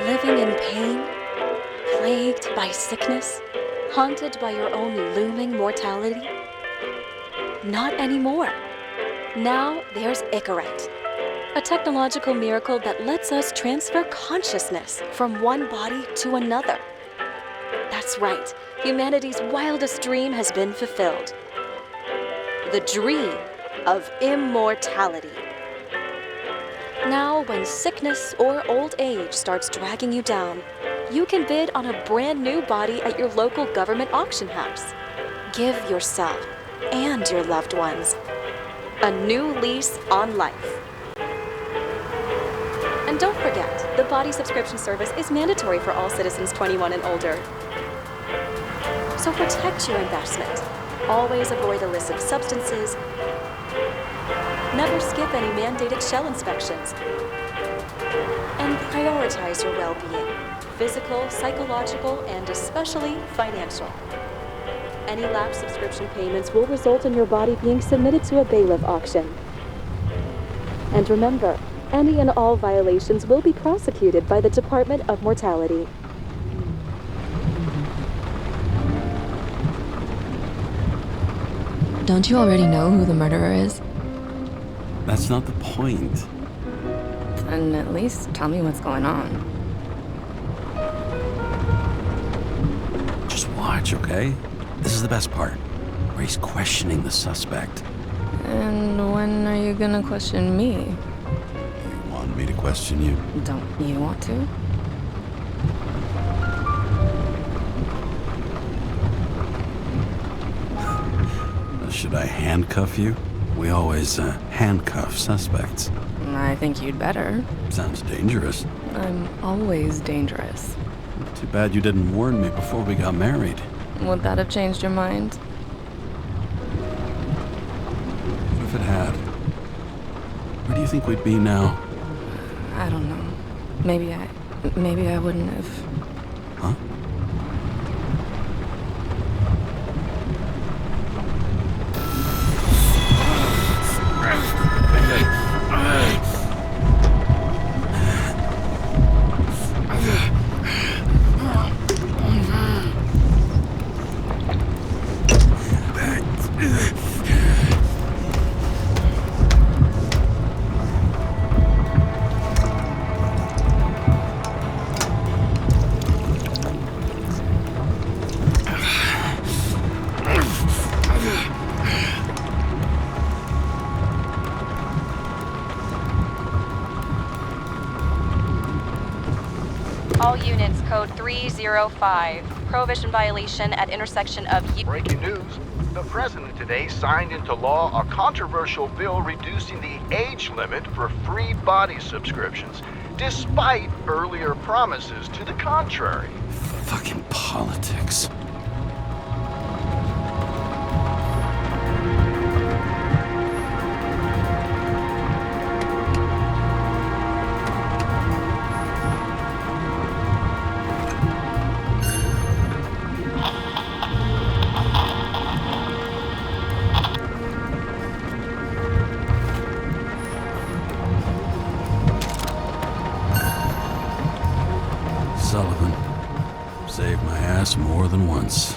Living in pain, plagued by sickness, haunted by your own looming mortality? Not anymore. Now there's Icaret, a technological miracle that lets us transfer consciousness from one body to another. That's right, humanity's wildest dream has been fulfilled. The dream of immortality. Now, when sickness or old age starts dragging you down, you can bid on a brand new body at your local government auction house. Give yourself and your loved ones a new lease on life. And don't forget, the body subscription service is mandatory for all citizens 21 and older. So protect your investment. Always avoid illicit substances. Never skip any mandated shell inspections. And prioritize your well-being, physical, psychological, and especially financial. Any lapsed subscription payments will result in your body being submitted to a bailiff auction. And remember, any and all violations will be prosecuted by the Department of Mortality. Don't you already know who the murderer is? That's not the point. Then at least tell me what's going on. Just watch, okay? This is the best part, where he's questioning the suspect. And when are you gonna question me? You want me to question you? Don't you want to? Should I handcuff you? We always handcuff suspects. I think you'd better. Sounds dangerous. I'm always dangerous. Too bad you didn't warn me before we got married. Would that have changed your mind? What if it had? Where do you think we'd be now? I don't know. Maybe I wouldn't have. Huh? All units, code 305. Prohibition violation at intersection of... Breaking news. The president today signed into law a controversial bill reducing the age limit for free body subscriptions, despite earlier promises to the contrary. Fucking politics. Sullivan saved my ass more than once.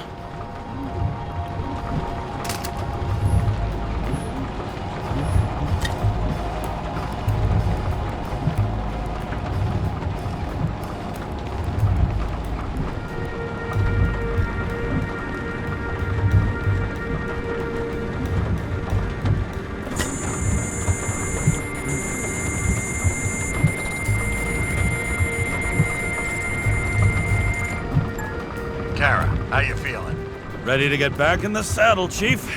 Kara, how you feeling? Ready to get back in the saddle, Chief.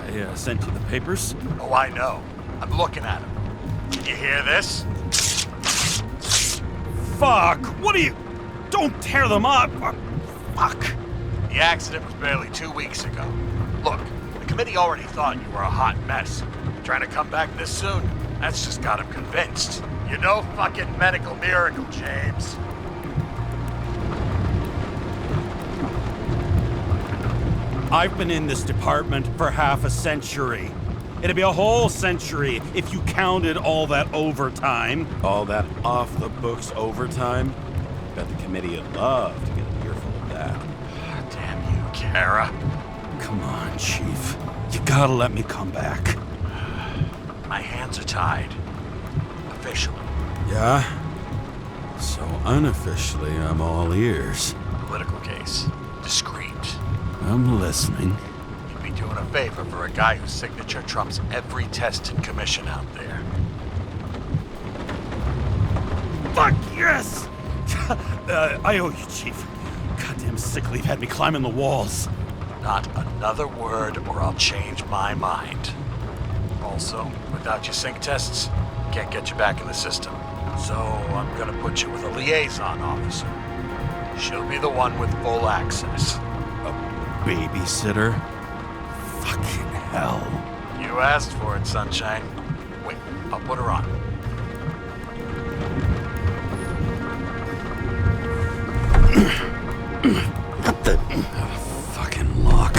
I sent you the papers. Oh, I know. I'm looking at them. Can you hear this? Fuck! What are you... Don't tear them up! Fuck! The accident was barely 2 weeks ago. Look, the committee already thought you were a hot mess. Trying to come back this soon? That's just got them convinced. You're no fucking medical miracle, James. I've been in this department for half a century. It'd be a whole century if you counted all that overtime. All that off-the-books overtime? Bet the committee would love to get an earful of that. Damn you, Kara. Come on, Chief. You gotta let me come back. My hands are tied. Officially. Yeah? So unofficially, I'm all ears. Political case. Discreet. I'm listening. You'd be doing a favor for a guy whose signature trumps every test and commission out there. Fuck yes! I owe you, Chief. Goddamn sick leave had me climbing the walls. Not another word or I'll change my mind. Also, without your sync tests, can't get you back in the system. So I'm gonna put you with a liaison officer. She'll be the one with full access. Babysitter? Fucking hell. You asked for it, Sunshine. Wait, I'll put her on. What the... fucking lock.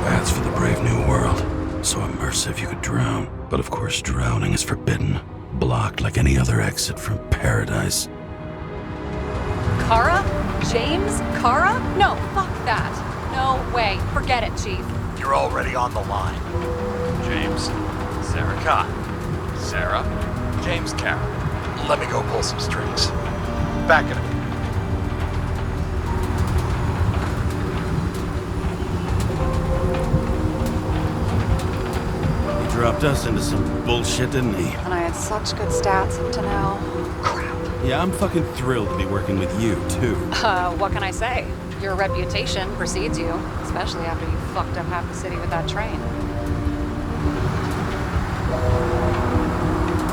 That's for the brave new world. So immersive you could drown. But of course drowning is forbidden. Blocked like any other exit from paradise. Kara? James? Kara? No, fuck that. No way. Forget it, Chief. You're already on the line. James, Sarah Khan. Sarah, James Kara. Let me go pull some strings. Back at it. He dropped us into some bullshit, didn't he? And I had such good stats up to now. Crap. Yeah, I'm fucking thrilled to be working with you, too. What can I say? Your reputation precedes you, especially after you fucked up half the city with that train.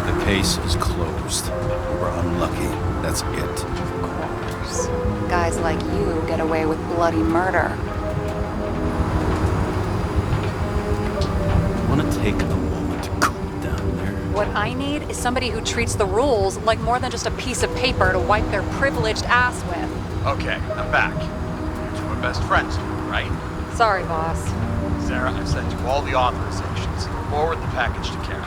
The case is closed. We're unlucky. That's it. Of course. Guys like you get away with bloody murder. Want to take a moment to cool down there? What I need is somebody who treats the rules like more than just a piece of paper to wipe their privileged ass with. Okay, I'm back. You two are best friends, right? Sorry, boss. Sarah, I've sent you all the authorizations. Forward the package to Kara.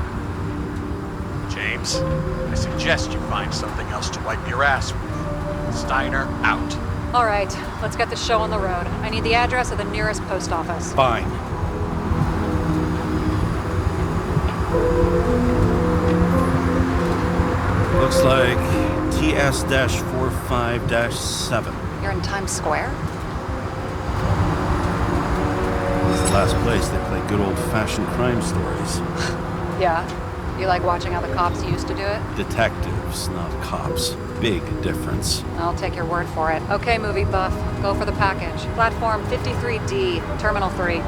James, I suggest you find something else to wipe your ass with. Steiner, out. All right, let's get the show on the road. I need the address of the nearest post office. Fine. Looks like TS-45-7. You're in Times Square? It's the last place they play good old-fashioned crime stories. Yeah. You like watching how the cops used to do it? Detectives, not cops. Big difference. I'll take your word for it. Okay, movie buff. Go for the package. Platform 53D, Terminal 3.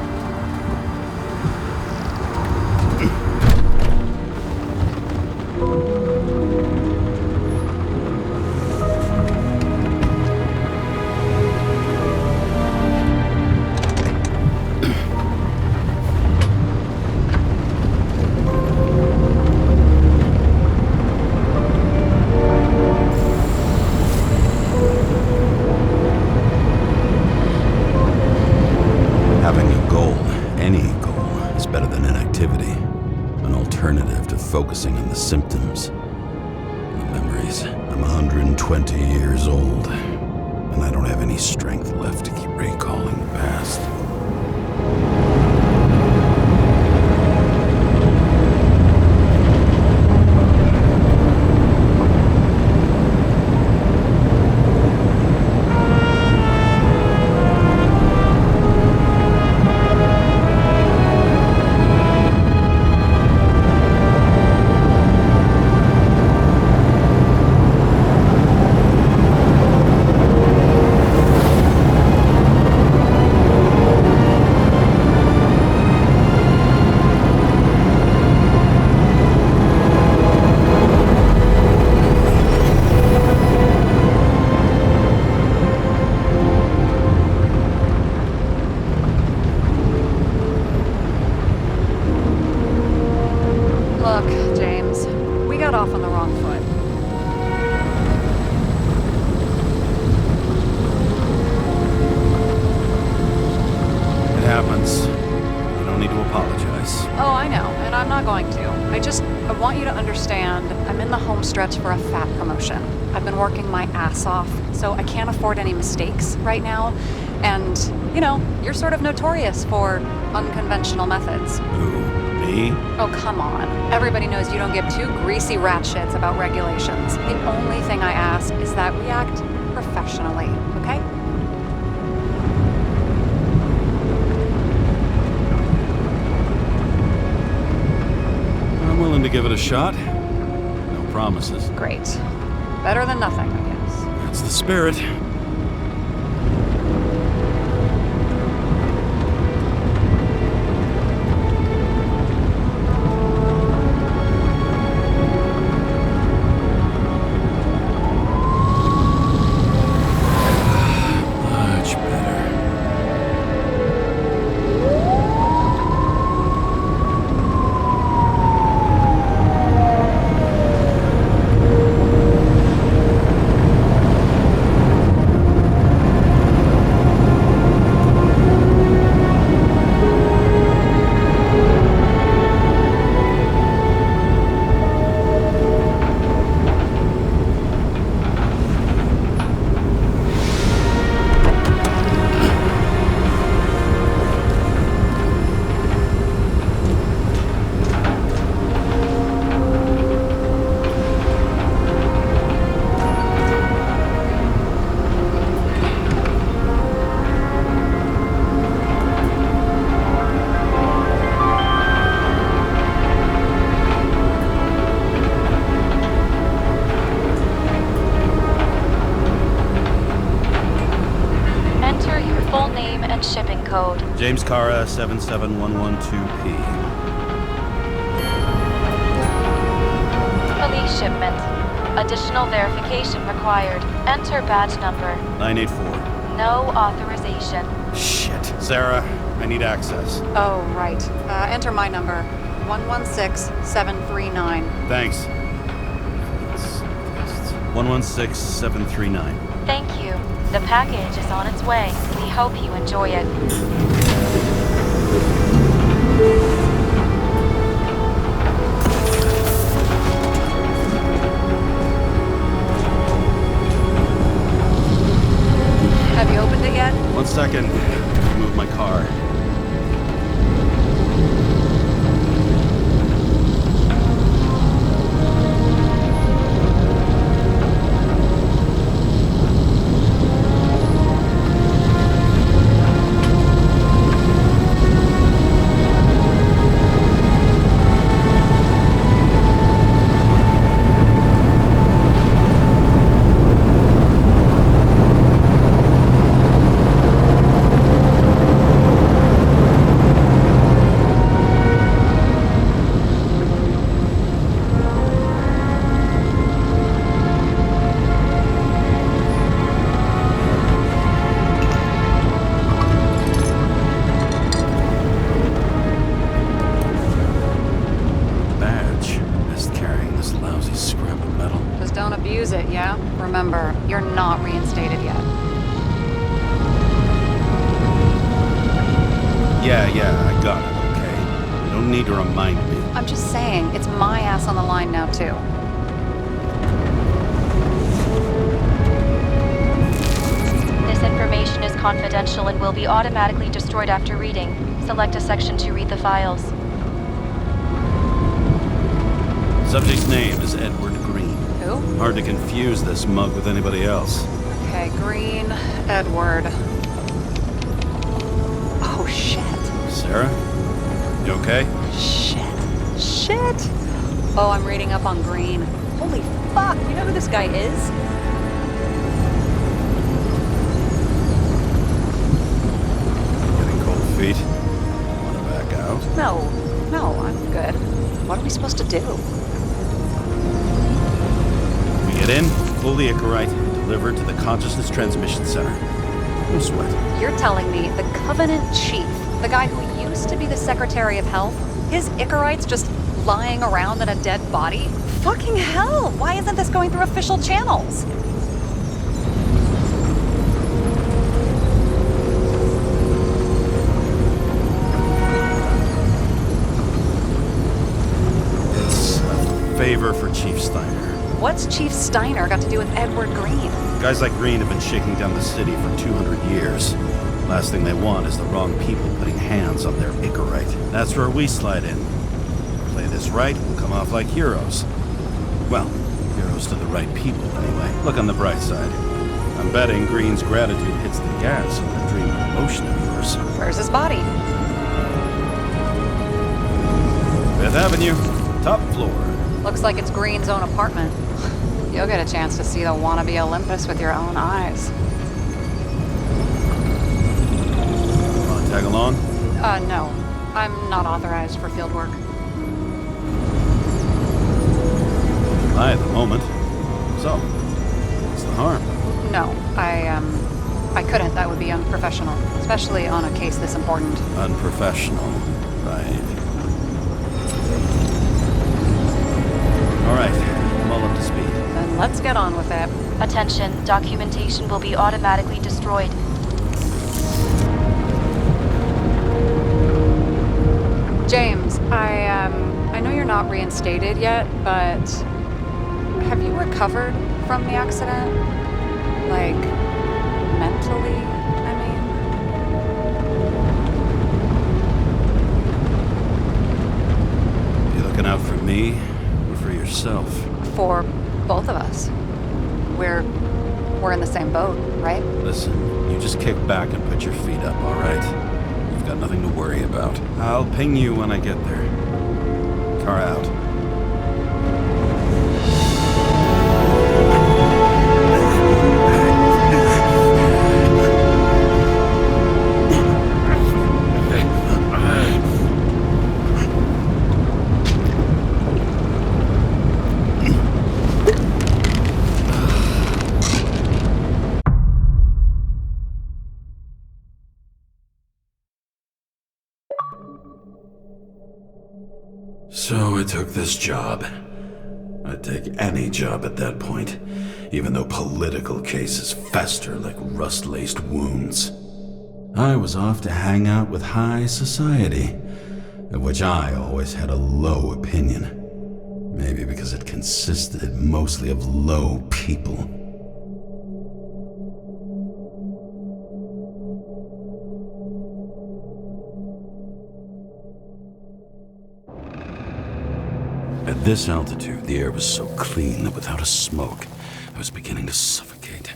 Having a goal, any goal, is better than inactivity. An alternative to focusing on the symptoms and the memories. I'm 120 years old, and I don't have any strength left to keep recalling the past. stretch for a fat promotion. I've been working my ass off, so I can't afford any mistakes right now. And, you know, you're sort of notorious for unconventional methods. Who? Me? Oh, come on. Everybody knows you don't give two greasy rat shits about regulations. The only thing I ask is that we act professionally, okay? I'm willing to give it a shot. No promises. Great. Better than nothing, I guess. That's the spirit. Much better. Enter your full name and shipping code. James Cara, 77112P. Police shipment. Additional verification required. Enter badge number. 984. No authorization. Shit. Sarah, I need access. Oh, right. Enter my number. 116739. Thanks. 116739. Thank you. The package is on its way. We hope you enjoy it. Have you opened it yet? 1 second. Move my car. Don't abuse it, yeah? Remember, you're not reinstated yet. Yeah, I got it, okay? You don't need to remind me. I'm just saying, it's my ass on the line now, too. This information is confidential and will be automatically destroyed after reading. Select a section to read the files. Subject's name is Edward Green. Who? Hard to confuse this mug with anybody else. Okay, Green, Edward. Oh, shit. Sarah? You okay? Shit. Oh, I'm reading up on Green. Holy fuck, you know who this guy is? Getting cold feet? Wanna back out? No, I'm good. What are we supposed to do? We get in, pull the Icarite, and deliver it to the Consciousness Transmission Center. No sweat. You're telling me the Covenant Chief, the guy who used to be the Secretary of Health, his Icarite's just lying around in a dead body? Fucking hell! Why isn't this going through official channels? It's a favor for Chief Steiner. What's Chief Steiner got to do with Edward Green? Guys like Green have been shaking down the city for 200 years. Last thing they want is the wrong people putting hands on their Icarite. That's where we slide in. Play this right, we'll come off like heroes. Well, heroes to the right people, anyway. Look on the bright side. I'm betting Green's gratitude hits the gas on that dream promotion of yours. Where's his body? 5th Avenue, top floor. Looks like it's Green's own apartment. You'll get a chance to see the wannabe Olympus with your own eyes. Wanna tag along? No. I'm not authorized for field work. At the moment. So, what's the harm? No, I couldn't. That would be unprofessional, especially on a case this important. Unprofessional, right. All right, I'm all up to speed. Then let's get on with it. Attention, documentation will be automatically destroyed. James, I know you're not reinstated yet, but have you recovered from the accident? Like, mentally, I mean? You looking out for me or for yourself? For both of us. We're in the same boat, right? Listen, you just kick back and put your feet up, all right? You've got nothing to worry about. I'll ping you when I get there. Car out. So I took this job. I'd take any job at that point, even though political cases fester like rust-laced wounds. I was off to hang out with high society, of which I always had a low opinion. Maybe because it consisted mostly of low people. At this altitude, the air was so clean that without a smoke, I was beginning to suffocate.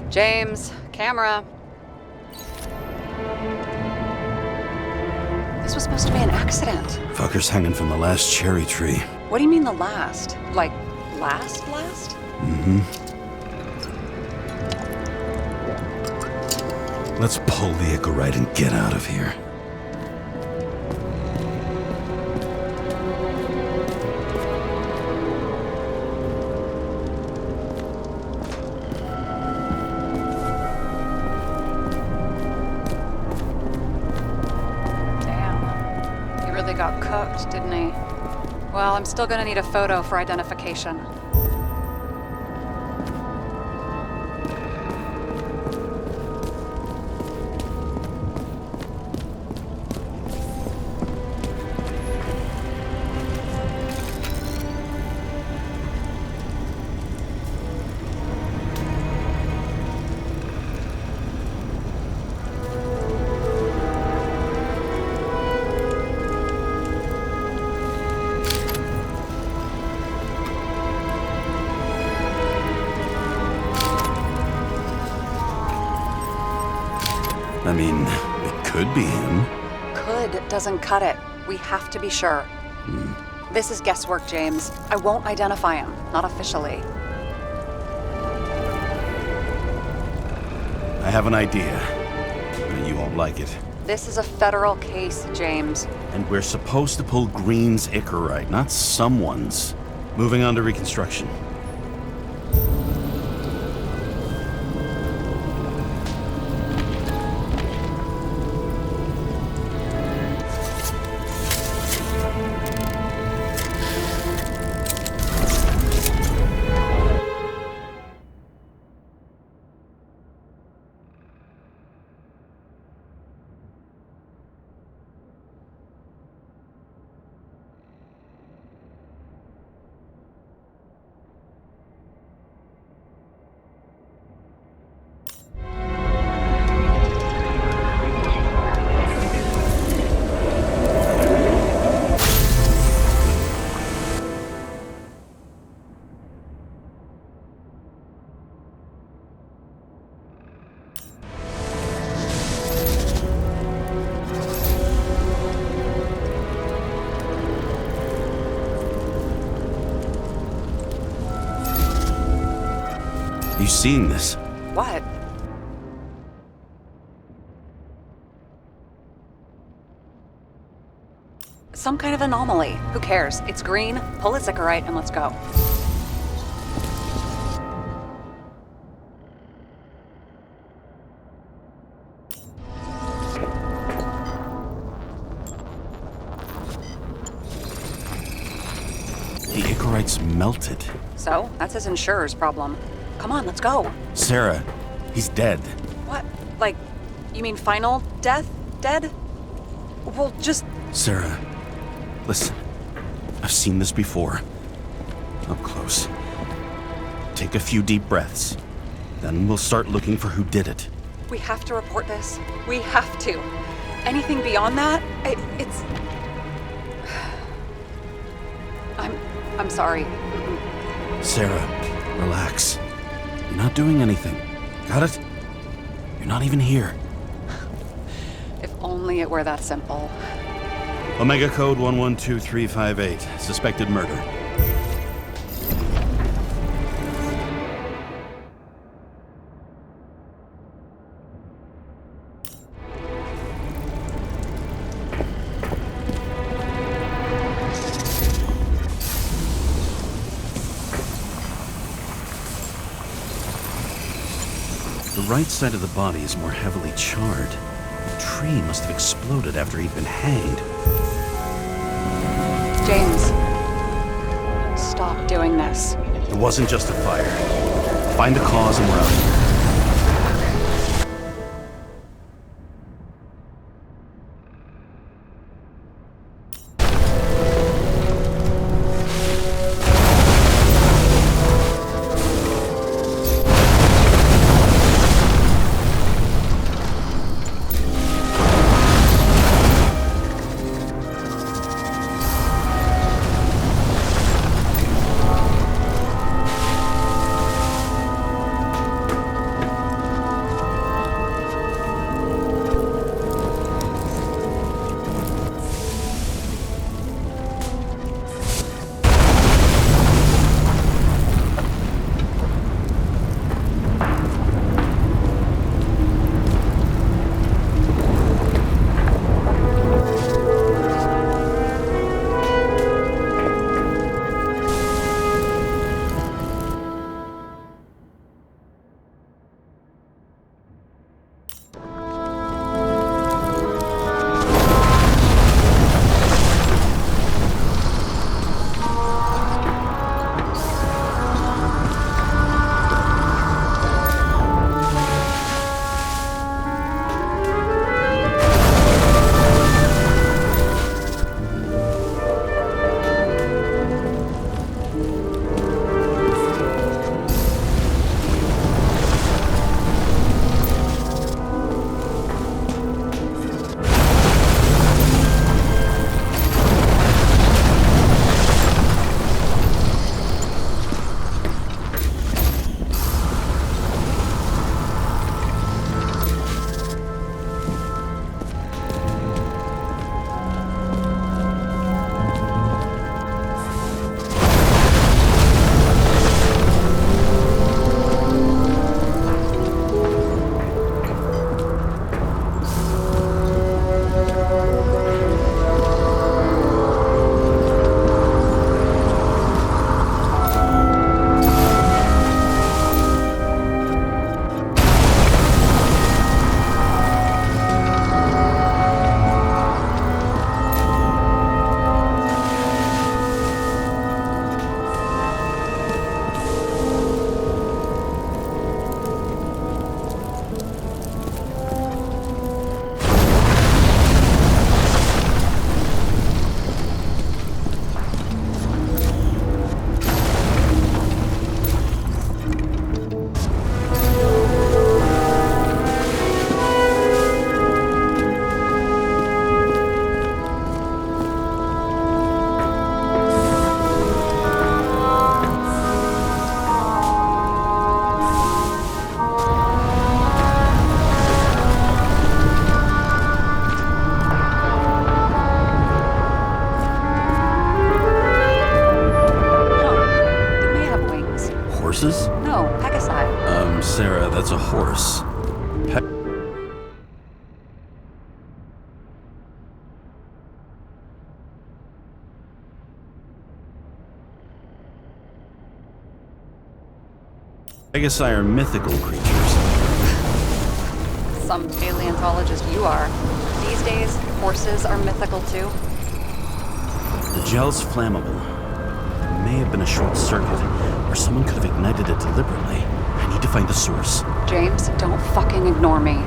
James, camera. This was supposed to be an accident. Fucker's hanging from the last cherry tree. What do you mean the last? Like, last? Mm-hmm. Let's pull the Icarite and get out of here. Got cooked, didn't he? Well, I'm still gonna need a photo for identification. I mean, it could be him. Could doesn't cut it. We have to be sure. This is guesswork, James. I won't identify him. Not officially. I have an idea. You won't like it. This is a federal case, James. And we're supposed to pull Green's Icarite, not someone's. Moving on to reconstruction. You seeing this? What? Some kind of anomaly. Who cares? It's green, pull its Icarite, and let's go. The Icarite's melted. So, that's his insurer's problem. Come on, let's go. Sarah, he's dead. What? Like, you mean final death? Dead? Well, just... Sarah, listen. I've seen this before. Up close. Take a few deep breaths. Then we'll start looking for who did it. We have to report this. We have to. Anything beyond that, it's... I'm sorry. Sarah, relax. You're not doing anything. Got it? You're not even here. If only it were that simple. Omega Code 112358. Suspected murder. The right side of the body is more heavily charred. The tree must have exploded after he'd been hanged. James, stop doing this. It wasn't just a fire. Find the cause and we're out of here. Kara, that's a horse. Pegasi are mythical creatures. Some paleontologist you are. These days, horses are mythical too. The gel's flammable. It may have been a short circuit, or someone could have ignited it deliberately. I need to find the source. James, don't fucking ignore me.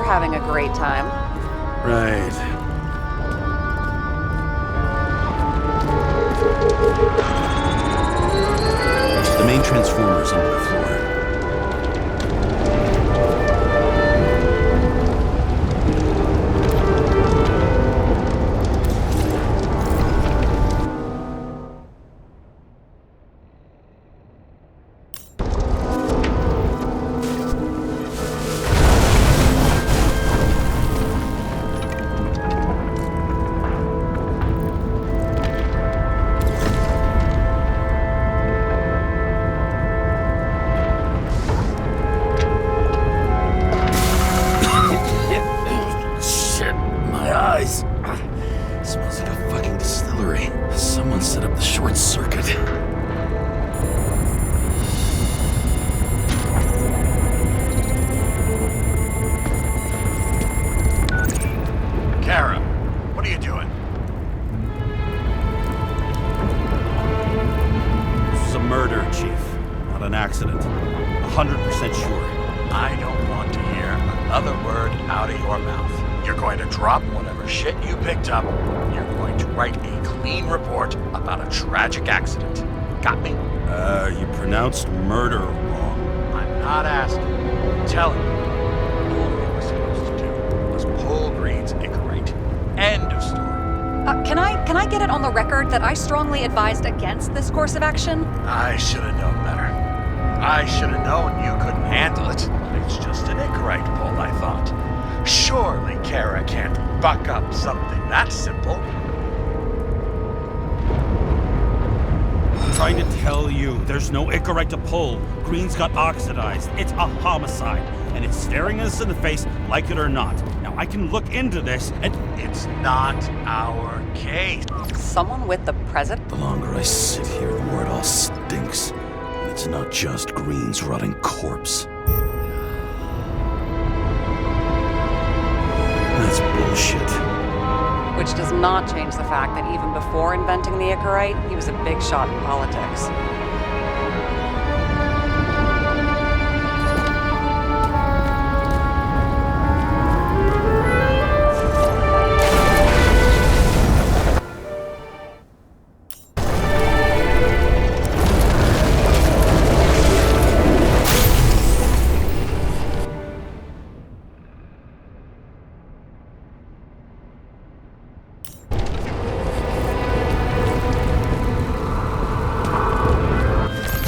Having a great time. Right. The main transformer's under the floor. Smells like a fucking distillery. Someone set up the short circuit. Kara, what are you doing? This is a murder, Chief. Not an accident. 100% sure. I don't want to hear another word out of your mouth. You're going to drop whatever shit you picked up. You're going to write a clean report about a tragic accident. Got me? You pronounced murder wrong. I'm not asking. I'm telling you. All you were supposed to do was pull Green's Icarite. End of story. Can I get it on the record that I strongly advised against this course of action? I should have known better. I should have known you couldn't handle it. It's just an Icarite pull, I thought. Surely Kara can't buck up something that simple. I'm trying to tell you, there's no Icarite to pull. Green's got oxidized. It's a homicide, and it's staring us in the face, like it or not. Now, I can look into this, and It's not our case. Someone with the present? The longer I sit here, the more it all stinks. And it's not just Green's rotting corpse. That's bullshit. Which does not change the fact that even before inventing the Icarite, he was a big shot in politics.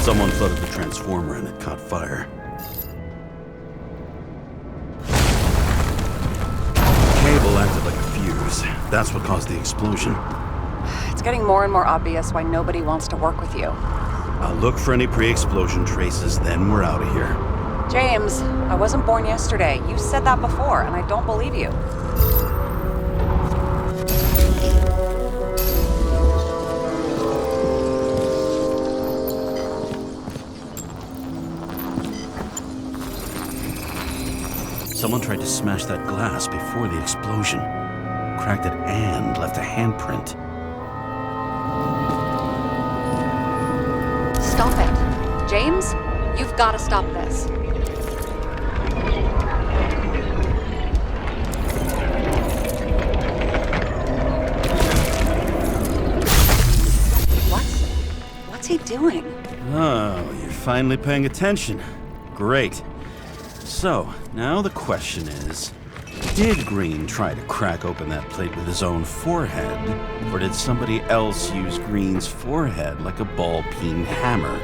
Someone flooded the transformer and it caught fire. Cable acted like a fuse. That's what caused the explosion. It's getting more and more obvious why nobody wants to work with you. I'll look for any pre-explosion traces, then we're out of here. James, I wasn't born yesterday. You said that before, and I don't believe you. Someone tried to smash that glass before the explosion. Cracked it and left a handprint. Stop it. James, you've got to stop this. What's he doing? Oh, you're finally paying attention. Great. So, now the question is, did Green try to crack open that plate with his own forehead, or did somebody else use Green's forehead like a ball-peen hammer?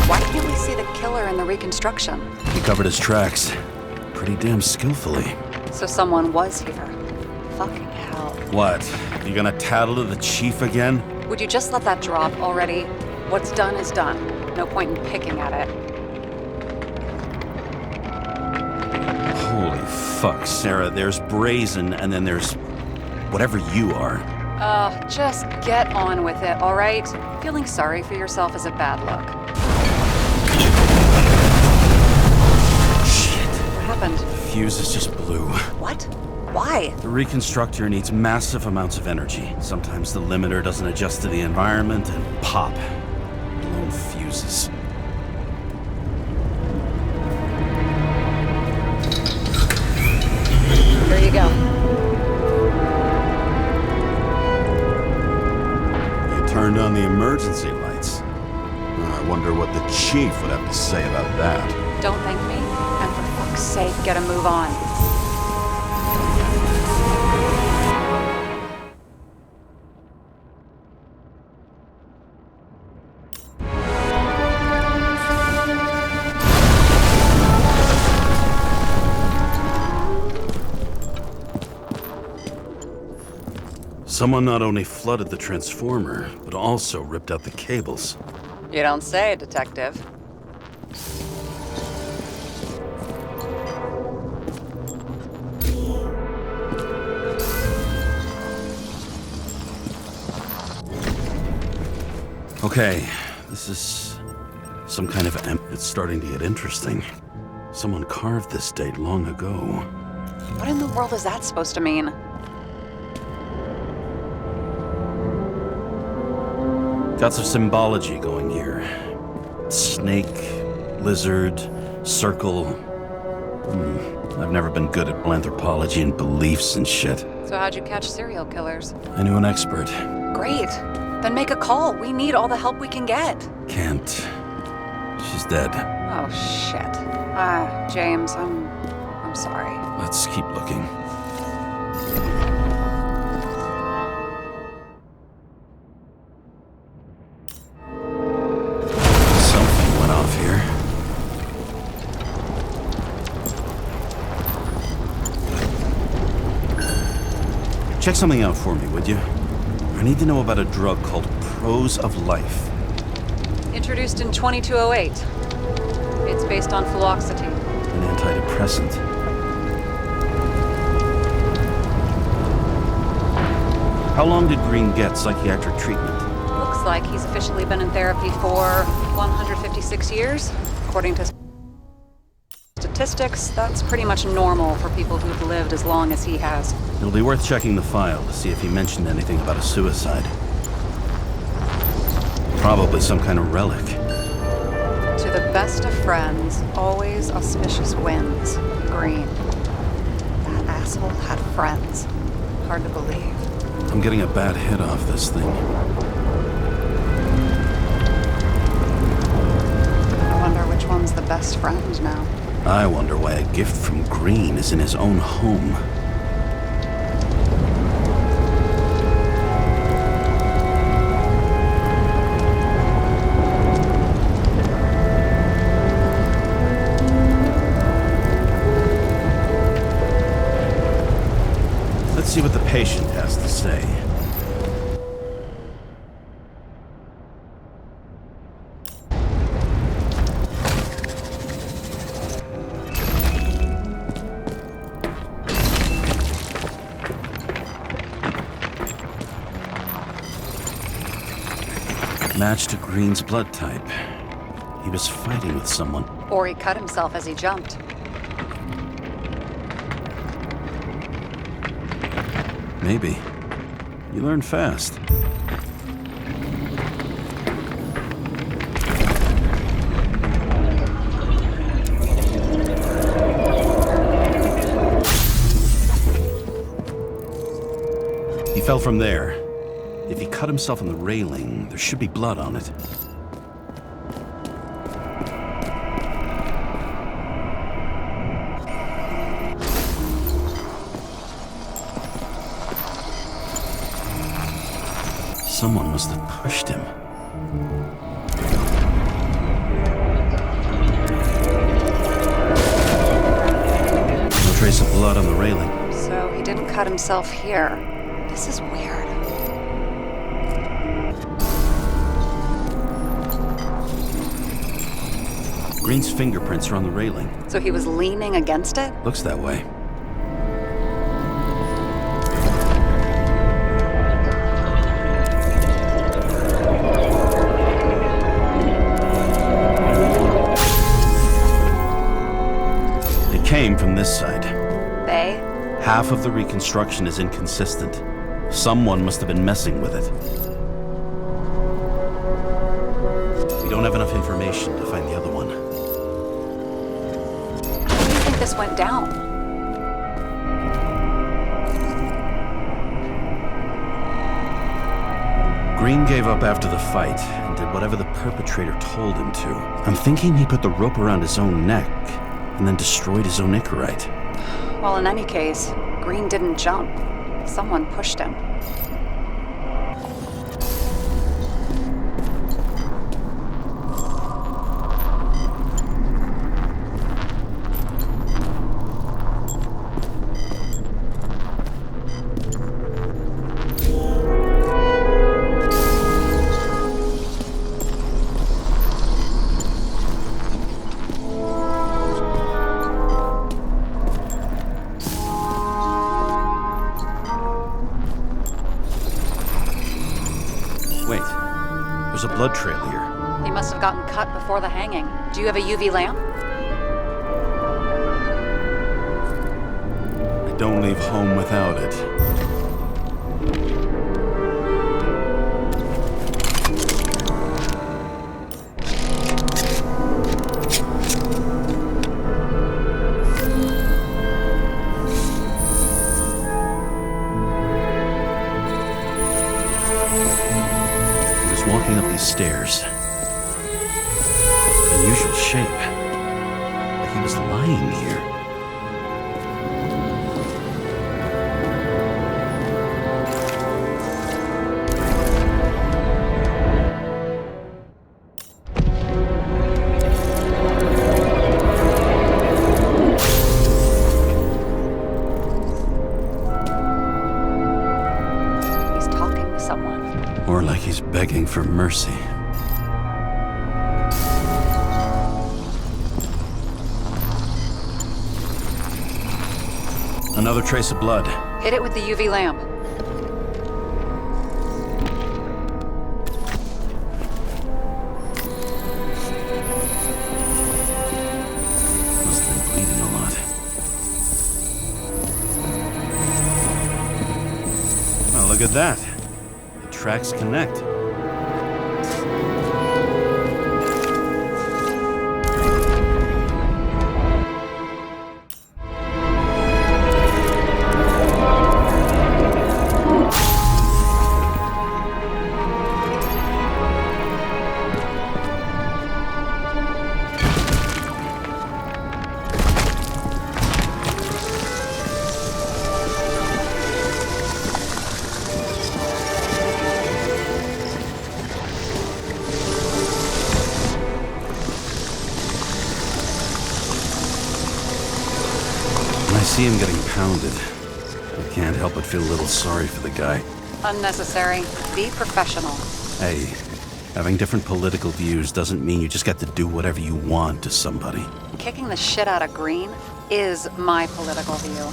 Why can't we see the killer in the reconstruction? He covered his tracks pretty damn skillfully. So someone was here. Fucking hell. What? You gonna tattle to the chief again? Would you just let that drop already? What's done is done. No point in picking at it. Holy fuck, Sarah. There's Brazen, and then there's whatever you are. Just get on with it, all right? Feeling sorry for yourself is a bad look. Shit. What happened? Fuses just blew. What? Why? The reconstructor needs massive amounts of energy. Sometimes the limiter doesn't adjust to the environment, and pop. Blown fuses. There you go. You turned on the emergency lights. I wonder what the chief would have to say about that. Don't thank me, and for fuck's sake, get a move on. Someone not only flooded the transformer, but also ripped out the cables. You don't say, Detective. Okay, this is some kind of It's starting to get interesting. Someone carved this date long ago. What in the world is that supposed to mean? Got some symbology going here. Snake, lizard, circle. I've never been good at anthropology and beliefs and shit. So how'd you catch serial killers? I knew an expert. Great. Then make a call. We need all the help we can get. Can't. She's dead. Oh, shit. James, I'm sorry. Let's keep looking. Something went off here. Check something out for me, would you? I need to know about a drug called Prose of Life. Introduced in 2208. It's based on fluoxetine. An antidepressant. How long did Green get psychiatric treatment? Looks like he's officially been in therapy for 156 years. According to statistics, that's pretty much normal for people who've lived as long as he has. It'll be worth checking the file to see if he mentioned anything about a suicide. Probably some kind of relic. To the best of friends, always auspicious wins. Green. That asshole had friends. Hard to believe. I'm getting a bad hit off this thing. I wonder which one's the best friend now. I wonder why a gift from Green is in his own home. Let's see what the patient has to say. Matched to Green's blood type. He was fighting with someone. Or he cut himself as he jumped. Maybe. You learn fast. He fell from there. If he cut himself on the railing, there should be blood on it. Someone must have pushed him. No trace of blood on the railing. So he didn't cut himself here. This is weird. Green's fingerprints are on the railing. So he was leaning against it? Looks that way. Came from this side. They? Half of the reconstruction is inconsistent. Someone must have been messing with it. We don't have enough information to find the other one. How do you think this went down? Green gave up after the fight and did whatever the perpetrator told him to. I'm thinking he put the rope around his own neck and then destroyed his own Icarite. Well, in any case, Green didn't jump. Someone pushed him. Wait, there's a blood trail here. He must have gotten cut before the hanging. Do you have a UV lamp? I don't leave home without it. Walking up these stairs. Unusual shape. Like he was lying here. He's talking to someone. Or like he's begging for mercy. Another trace of blood. Hit it with the UV lamp. Must have been bleeding a lot. Well, look at that. The tracks connect. I see him getting pounded. I can't help but feel a little sorry for the guy. Unnecessary. Be professional. Hey, having different political views doesn't mean you just get to do whatever you want to somebody. Kicking the shit out of Green is my political view.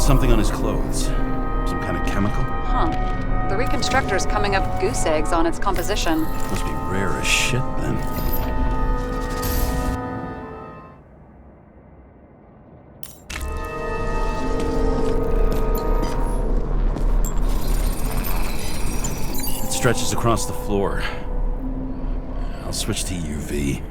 Something on his clothes. Some kind of chemical? Huh. The Reconstructor's coming up goose eggs on its composition. Must be rare as shit, then. It stretches across the floor. I'll switch to UV.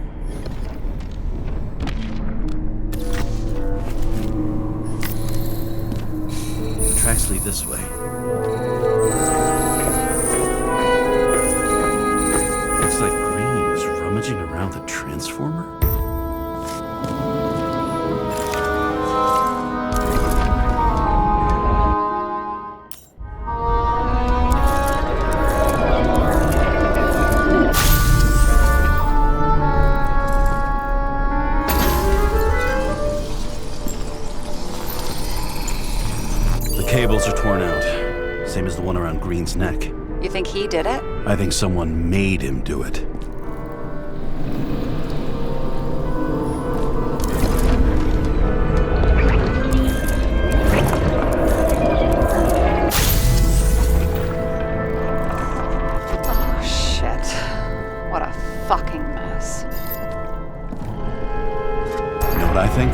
Tracks lead this way. Looks like Green was rummaging around the transformer. Cables are torn out, same as the one around Green's neck. You think he did it? I think someone made him do it. Oh, shit. What a fucking mess. You know what I think?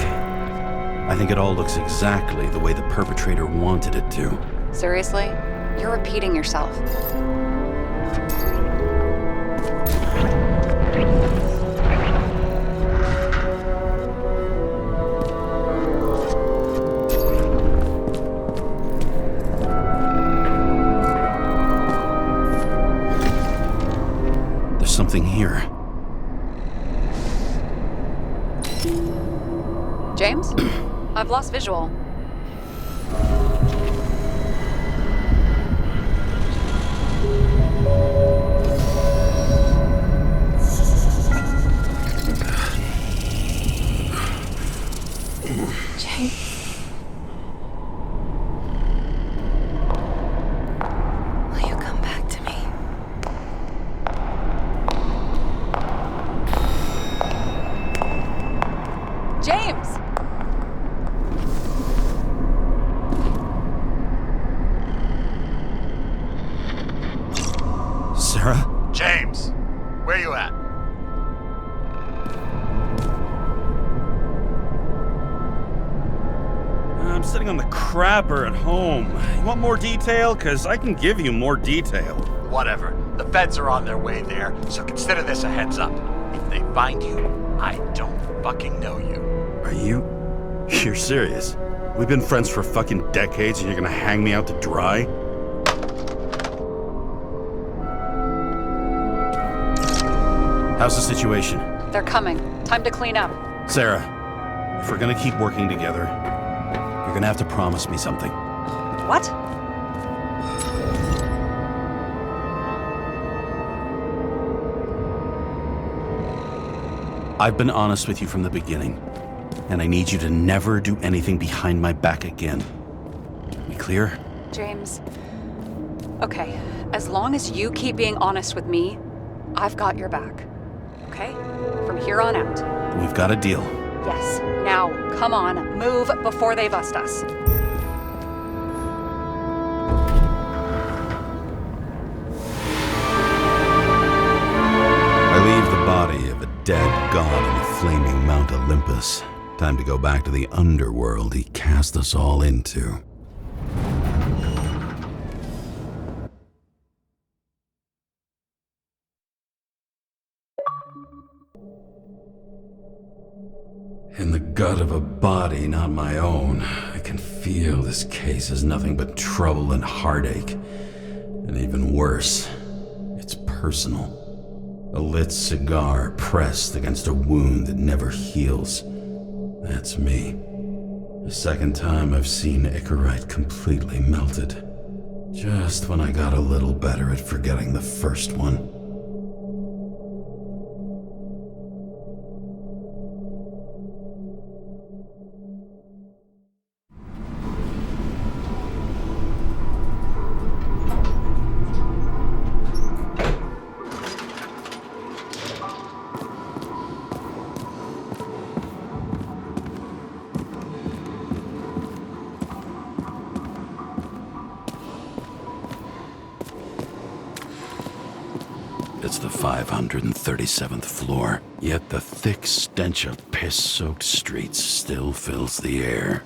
I think it all looks exactly the way the perpetrator wanted it to. Seriously? You're repeating yourself. There's something here. James? I've lost visual. James. Will you come back to me? James! Sarah? James, where you at? I'm sitting on the crapper at home. You want more detail? Because I can give you more detail. Whatever. The feds are on their way there, so consider this a heads up. If they find you, I don't fucking know you. Are you? You're serious? We've been friends for fucking decades and you're gonna hang me out to dry? How's the situation? They're coming. Time to clean up. Sarah, if we're gonna keep working together, you're gonna have to promise me something. What? I've been honest with you from the beginning, and I need you to never do anything behind my back again. We clear? James. Okay, as long as you keep being honest with me, I've got your back. Okay? From here on out. We've got a deal. Yes. Now, come on, move before they bust us. I leave the body of a dead god on the flaming Mount Olympus. Time to go back to the underworld he cast us all into. In the gut of a body not my own, I can feel this case is nothing but trouble and heartache. And even worse, it's personal. A lit cigar pressed against a wound that never heals. That's me. The second time I've seen Icarite completely melted. Just when I got a little better at forgetting the first one. It's the 537th floor, yet the thick stench of piss-soaked streets still fills the air.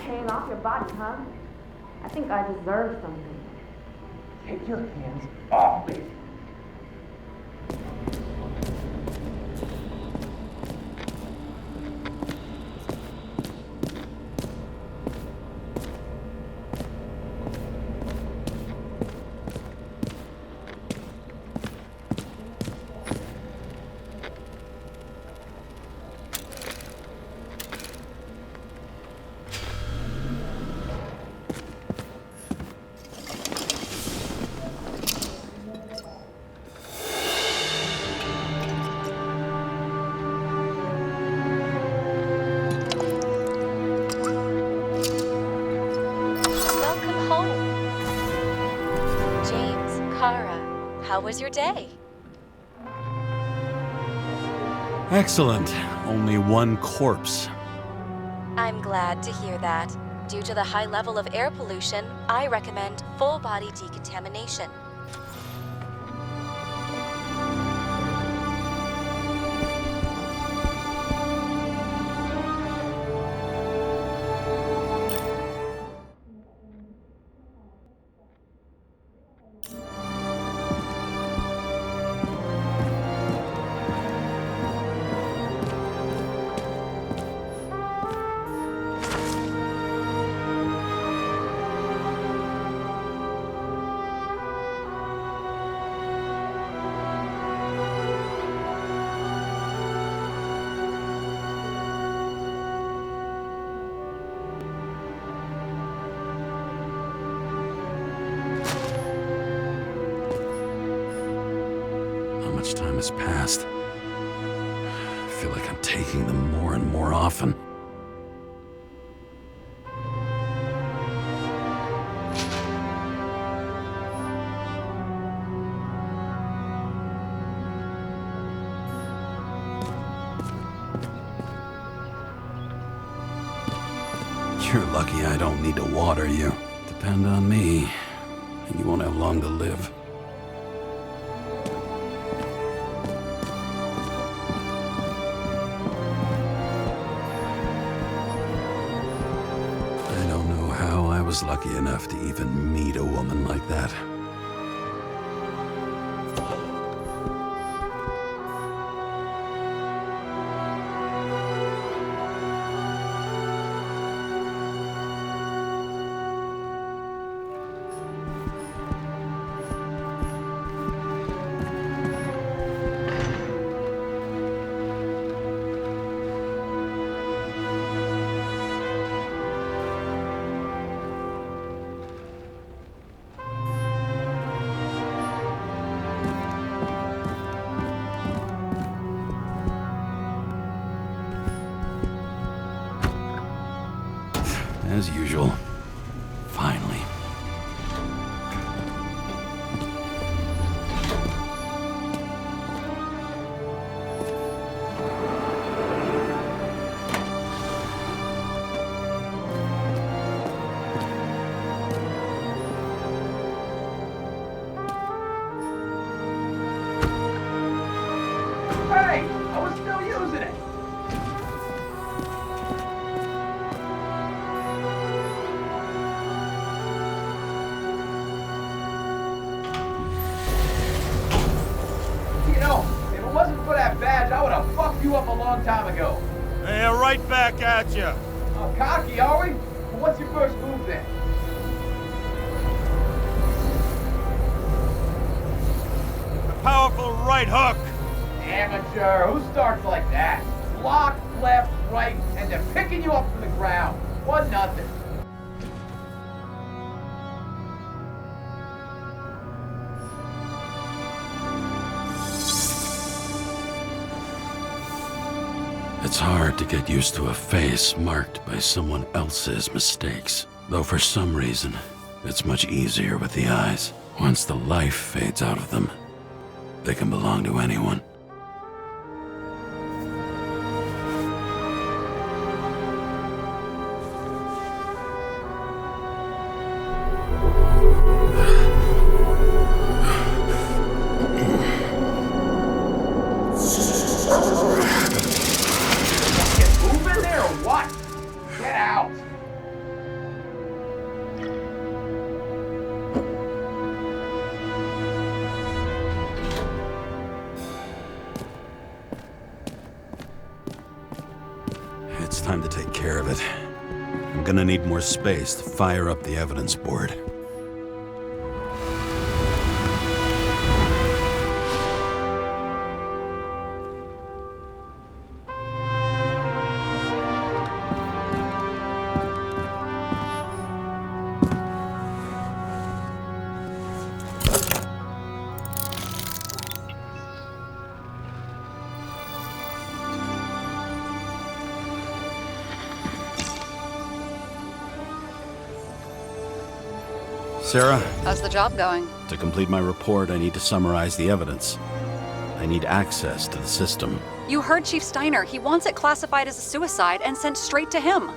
Paying off your body, huh? I think I deserve something. Take your hands off me. Welcome home. James, Kara, how was your day? Excellent. Only one corpse. I'm glad to hear that. Due to the high level of air pollution, I recommend full body decontamination. How much time has passed? I feel like I'm taking them more and more often. You're lucky I don't need to water you. Depend on me, and you won't have long to live. I don't know how I was lucky enough to even meet a woman like that. As usual. Finally. Hey! I was still using it! You know, if it wasn't for that you up a long time ago. Hey, right back at you. Oh, cocky, are we? Well, what's your first move then? A powerful right hook. Amateur. Who starts like that? Block, left, right, and they're picking you up from the ground. 1-0. It's hard to get used to a face marked by someone else's mistakes. Though for some reason, it's much easier with the eyes. Once the life fades out of them, they can belong to anyone. Move in there or what? Get out. It's time to take care of it. I'm gonna need more space to fire up the evidence board. Sarah, How's the job going? to complete my report, I need to summarize the evidence. I need access to the system. You heard Chief Steiner. He wants it classified as a suicide and sent straight to him.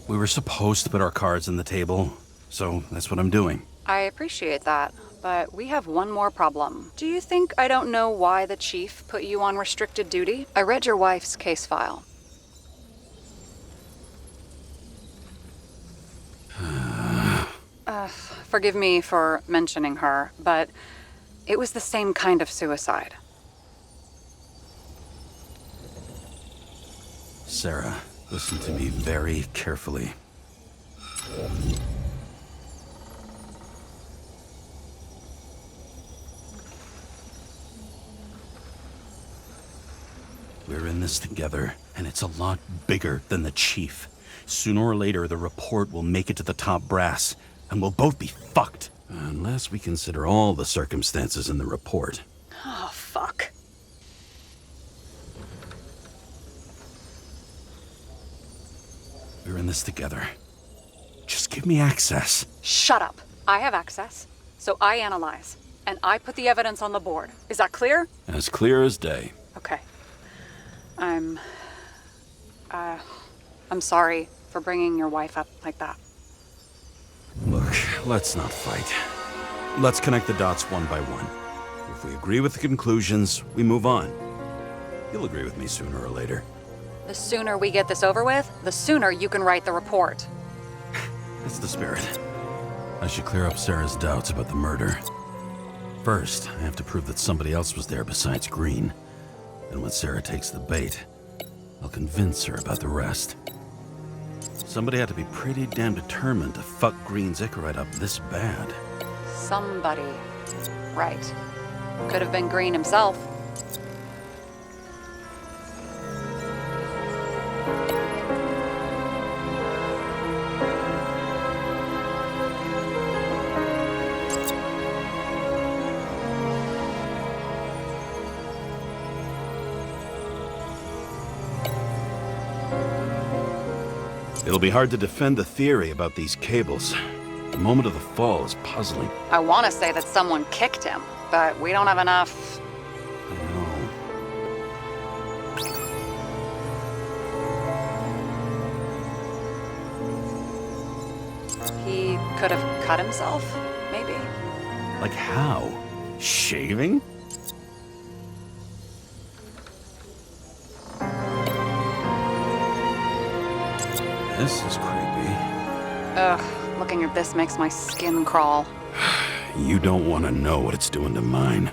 We were supposed to put our cards on the table, so that's what I'm doing. I appreciate that, but we have one more problem. Do you think I don't know why the chief put you on restricted duty? I read your wife's case file. Forgive me for mentioning her, but it was the same kind of suicide. Sarah, listen to me very carefully. We're in this together, and it's a lot bigger than the chief. Sooner or later, the report will make it to the top brass, and we'll both be fucked. Unless we consider all the circumstances in the report. Oh, fuck. We're in this together. Just give me access. Shut up. I have access, so I analyze, and I put the evidence on the board. Is that clear? As clear as day. Okay. I'm sorry for bringing your wife up like that. Look, let's not fight. Let's connect the dots one by one. If we agree with the conclusions, we move on. You'll agree with me sooner or later. The sooner we get this over with, the sooner you can write the report. That's the spirit. I should clear up Sarah's doubts about the murder. First, I have to prove that somebody else was there besides Green. And when Sarah takes the bait, I'll convince her about the rest. Somebody had to be pretty damn determined to fuck Green's Icarite up this bad. Somebody. Right. Could have been Green himself. It'll be hard to defend the theory about these cables. The moment of the fall is puzzling. I want to say that someone kicked him, but we don't have enough. I know. He could have cut himself, maybe. Like how? Shaving? This is creepy. Ugh, looking at this makes my skin crawl. You don't want to know what it's doing to mine.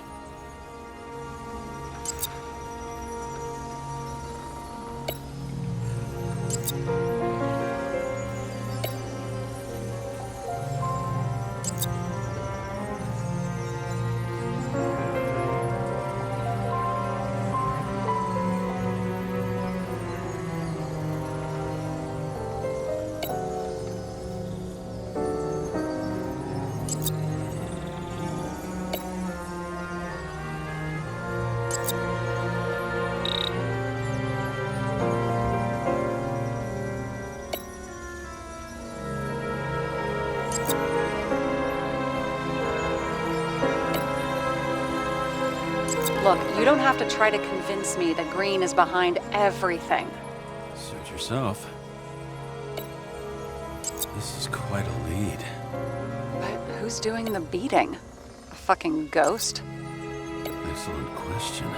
Look, you don't have to try to convince me that Green is behind everything. Suit yourself. This is quite a lead. But who's doing the beating? A fucking ghost? Excellent question.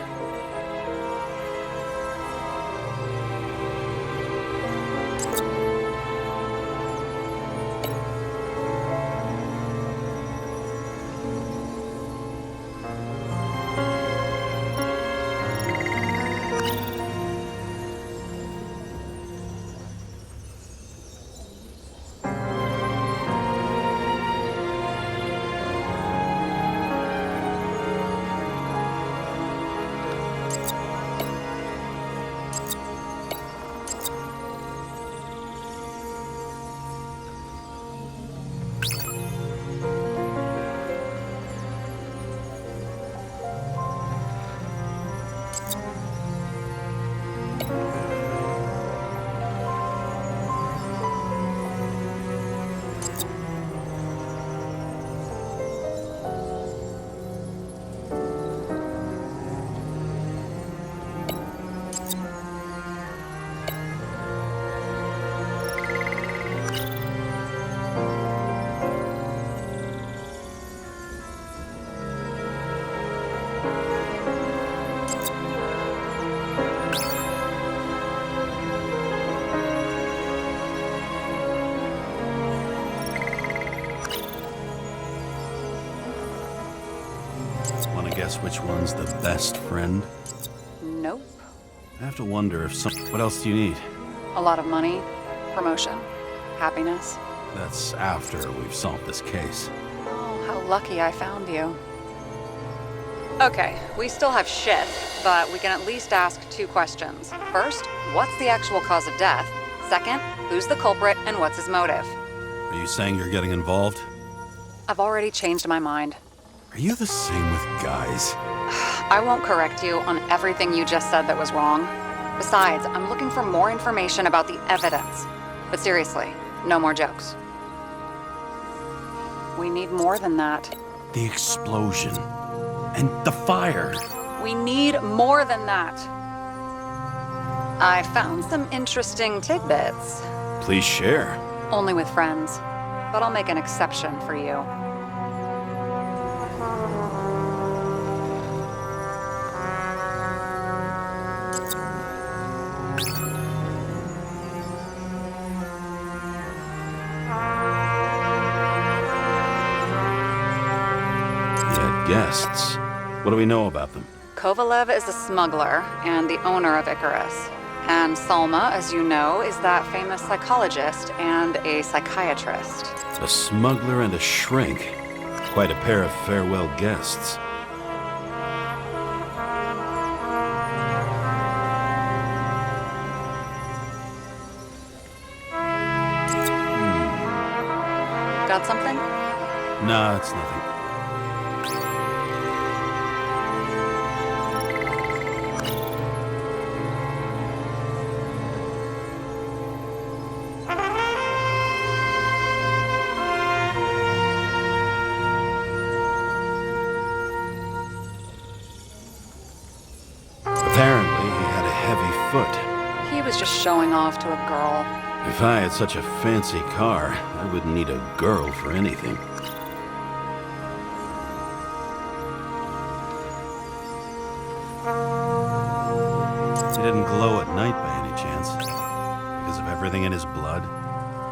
Want to guess which one's the best friend? Nope. I have to wonder if some... What else do you need? A lot of money, promotion, happiness. That's after we've solved this case. Oh, how lucky I found you. Okay, we still have shit, but we can at least ask 2 questions. First, what's the actual cause of death? Second, who's the culprit and what's his motive? Are you saying you're getting involved? I've already changed my mind. Are you the same with guys? I won't correct you on everything you just said that was wrong. Besides, I'm looking for more information about the evidence. But seriously, no more jokes. We need more than that. The explosion. And the fire. We need more than that. I found some interesting tidbits. Please share. Only with friends. But I'll make an exception for you. Guests. What do we know about them? Kovalev is a smuggler and the owner of Icarus. And Salma, as you know, is that famous psychologist and a psychiatrist. A smuggler and a shrink. Quite a pair of farewell guests. Got something? Nah, it's nothing. Apparently, he had a heavy foot. He was just showing off to a girl. If I had such a fancy car, I wouldn't need a girl for anything. It didn't glow at night by any chance. Because of everything in his blood?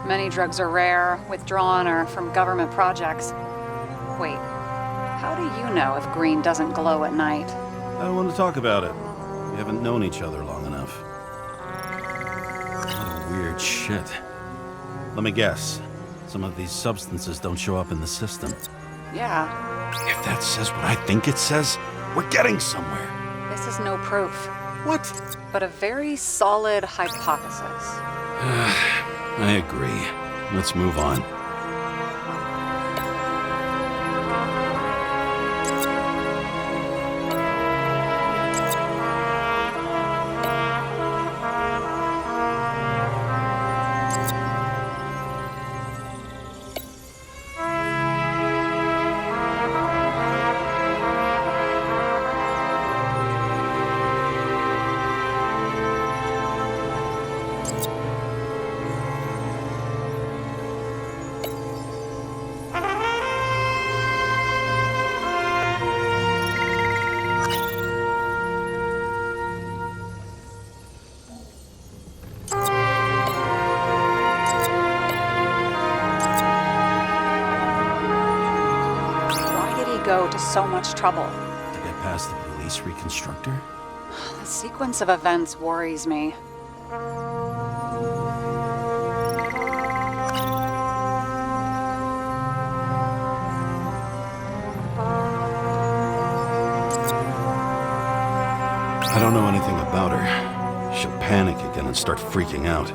Many drugs are rare, withdrawn, or from government projects. Wait, how do you know if green doesn't glow at night? I don't want to talk about it. We haven't known each other long enough. What a weird shit. Let me guess. Some of these substances don't show up in the system. Yeah, If that says what I think it says, we're getting somewhere. this is no proof, What? but a very solid hypothesis. I agree. Let's move on. Why did he go to so much trouble? To get past the police reconstructor? The sequence of events worries me. I don't know anything about her. She'll panic again and start freaking out.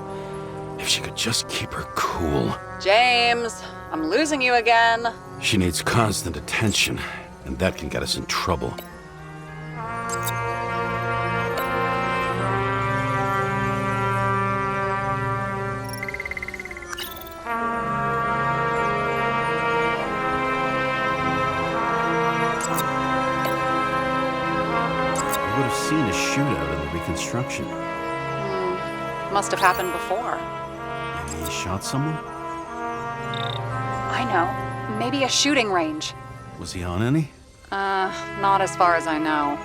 If she could just keep her cool. James, I'm losing you again. She needs constant attention, and that can get us in trouble. You would have seen a shootout in the reconstruction. Must have happened before. Maybe he shot someone? I know. Maybe a shooting range. Was he on any? Not as far as I know.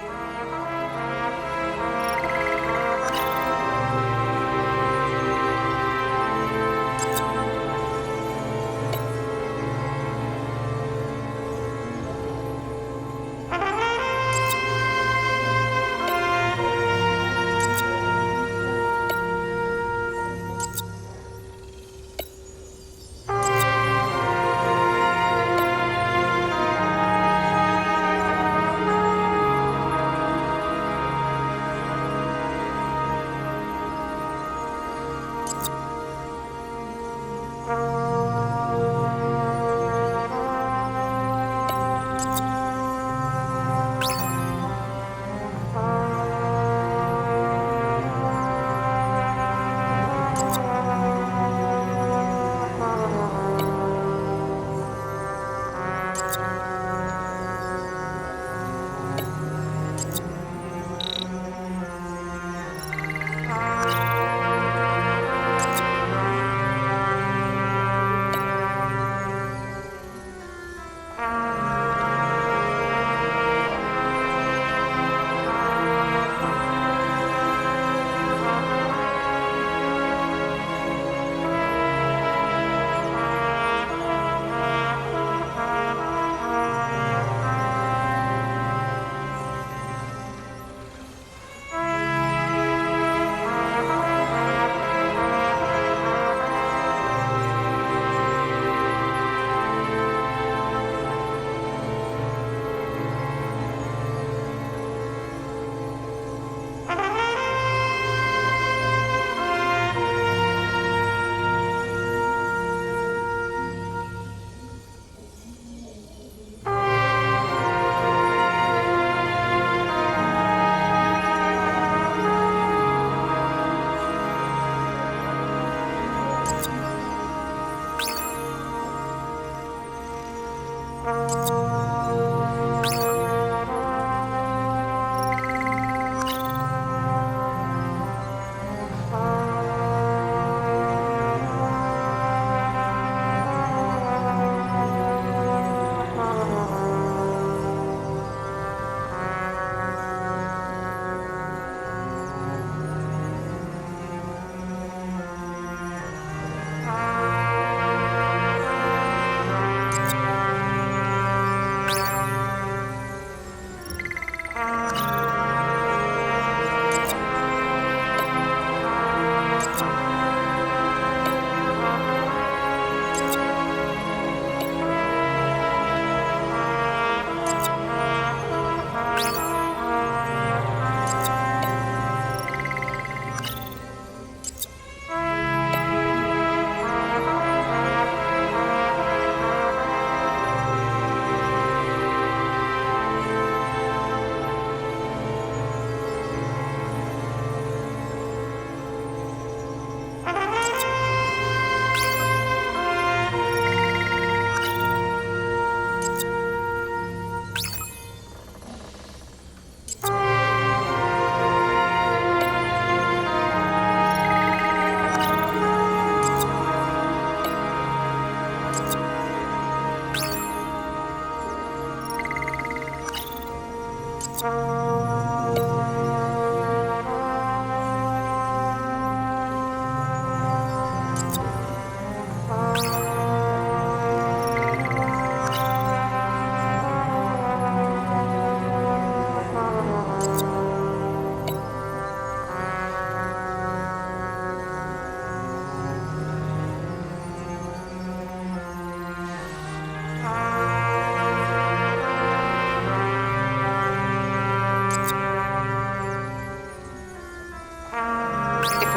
If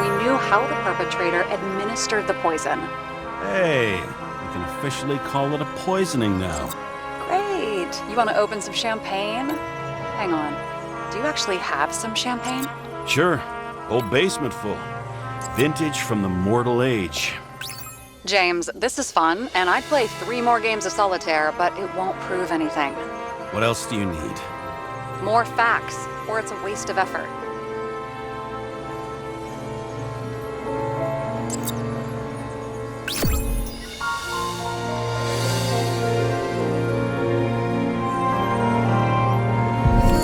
we knew how the perpetrator administered the poison. Hey, we can officially call it a poisoning now. Great. You want to open some champagne? Hang on. Do you actually have some champagne? Sure, whole basement full. Vintage from the mortal age. James, this is fun, and I'd play 3 more games of solitaire, but it won't prove anything. What else do you need? More facts, or it's a waste of effort.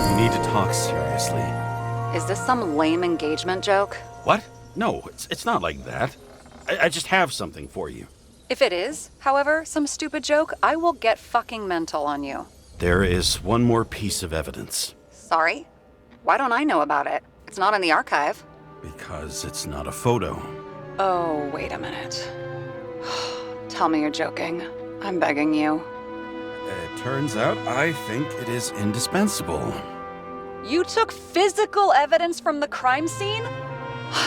We need to talk seriously. Is this some lame engagement joke? What? No, it's not like that. I just have something for you. If it is, however, some stupid joke, I will get fucking mental on you. There is one more piece of evidence. Sorry? Why don't I know about it? It's not in the archive. Because it's not a photo. Oh, wait a minute. Tell me you're joking. I'm begging you. It turns out I think it is indispensable. You took physical evidence from the crime scene?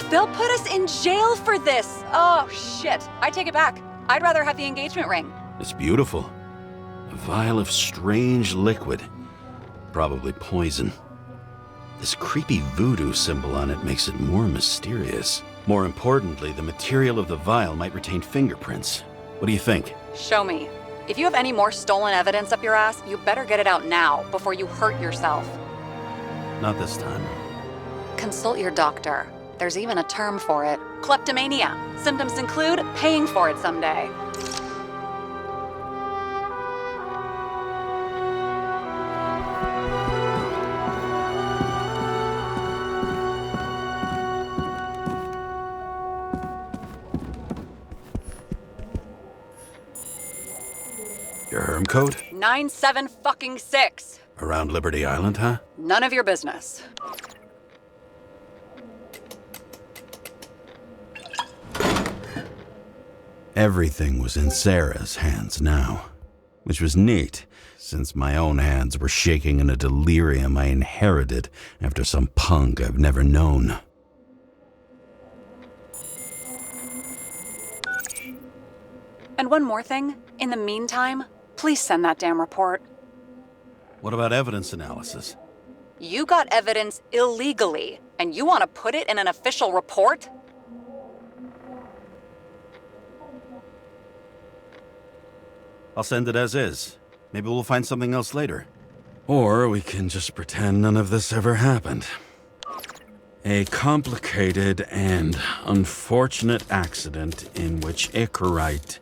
They'll put us in jail for this! Oh, shit. I take it back. I'd rather have the engagement ring. It's beautiful. A vial of strange liquid. Probably poison. This creepy voodoo symbol on it makes it more mysterious. More importantly, the material of the vial might retain fingerprints. What do you think? Show me. If you have any more stolen evidence up your ass, you better get it out now before you hurt yourself. Not this time. Consult your doctor. There's even a term for it. Kleptomania. Symptoms include paying for it someday. Your herm code? 97-fucking-6. Around Liberty Island, huh? None of your business. Everything was in Sarah's hands now, which was neat, since my own hands were shaking in a delirium I inherited after some punk I've never known. And one more thing. In the meantime, please send that damn report. What about evidence analysis? You got evidence illegally, and you want to put it in an official report? I'll send it as is. Maybe we'll find something else later. Or we can just pretend none of this ever happened. A complicated and unfortunate accident in which Icarite...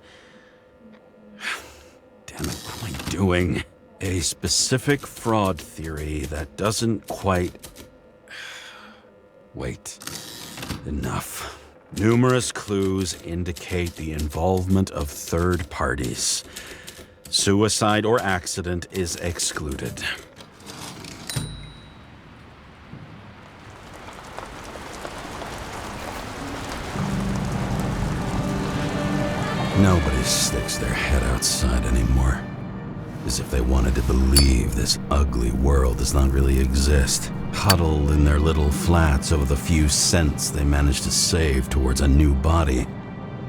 Damn it, what am I doing? A specific fraud theory that doesn't quite... Wait. Enough. Numerous clues indicate the involvement of third parties. Suicide or accident is excluded. Nobody sticks their head outside anymore. As if they wanted to believe this ugly world does not really exist. Huddled in their little flats over the few cents they managed to save towards a new body.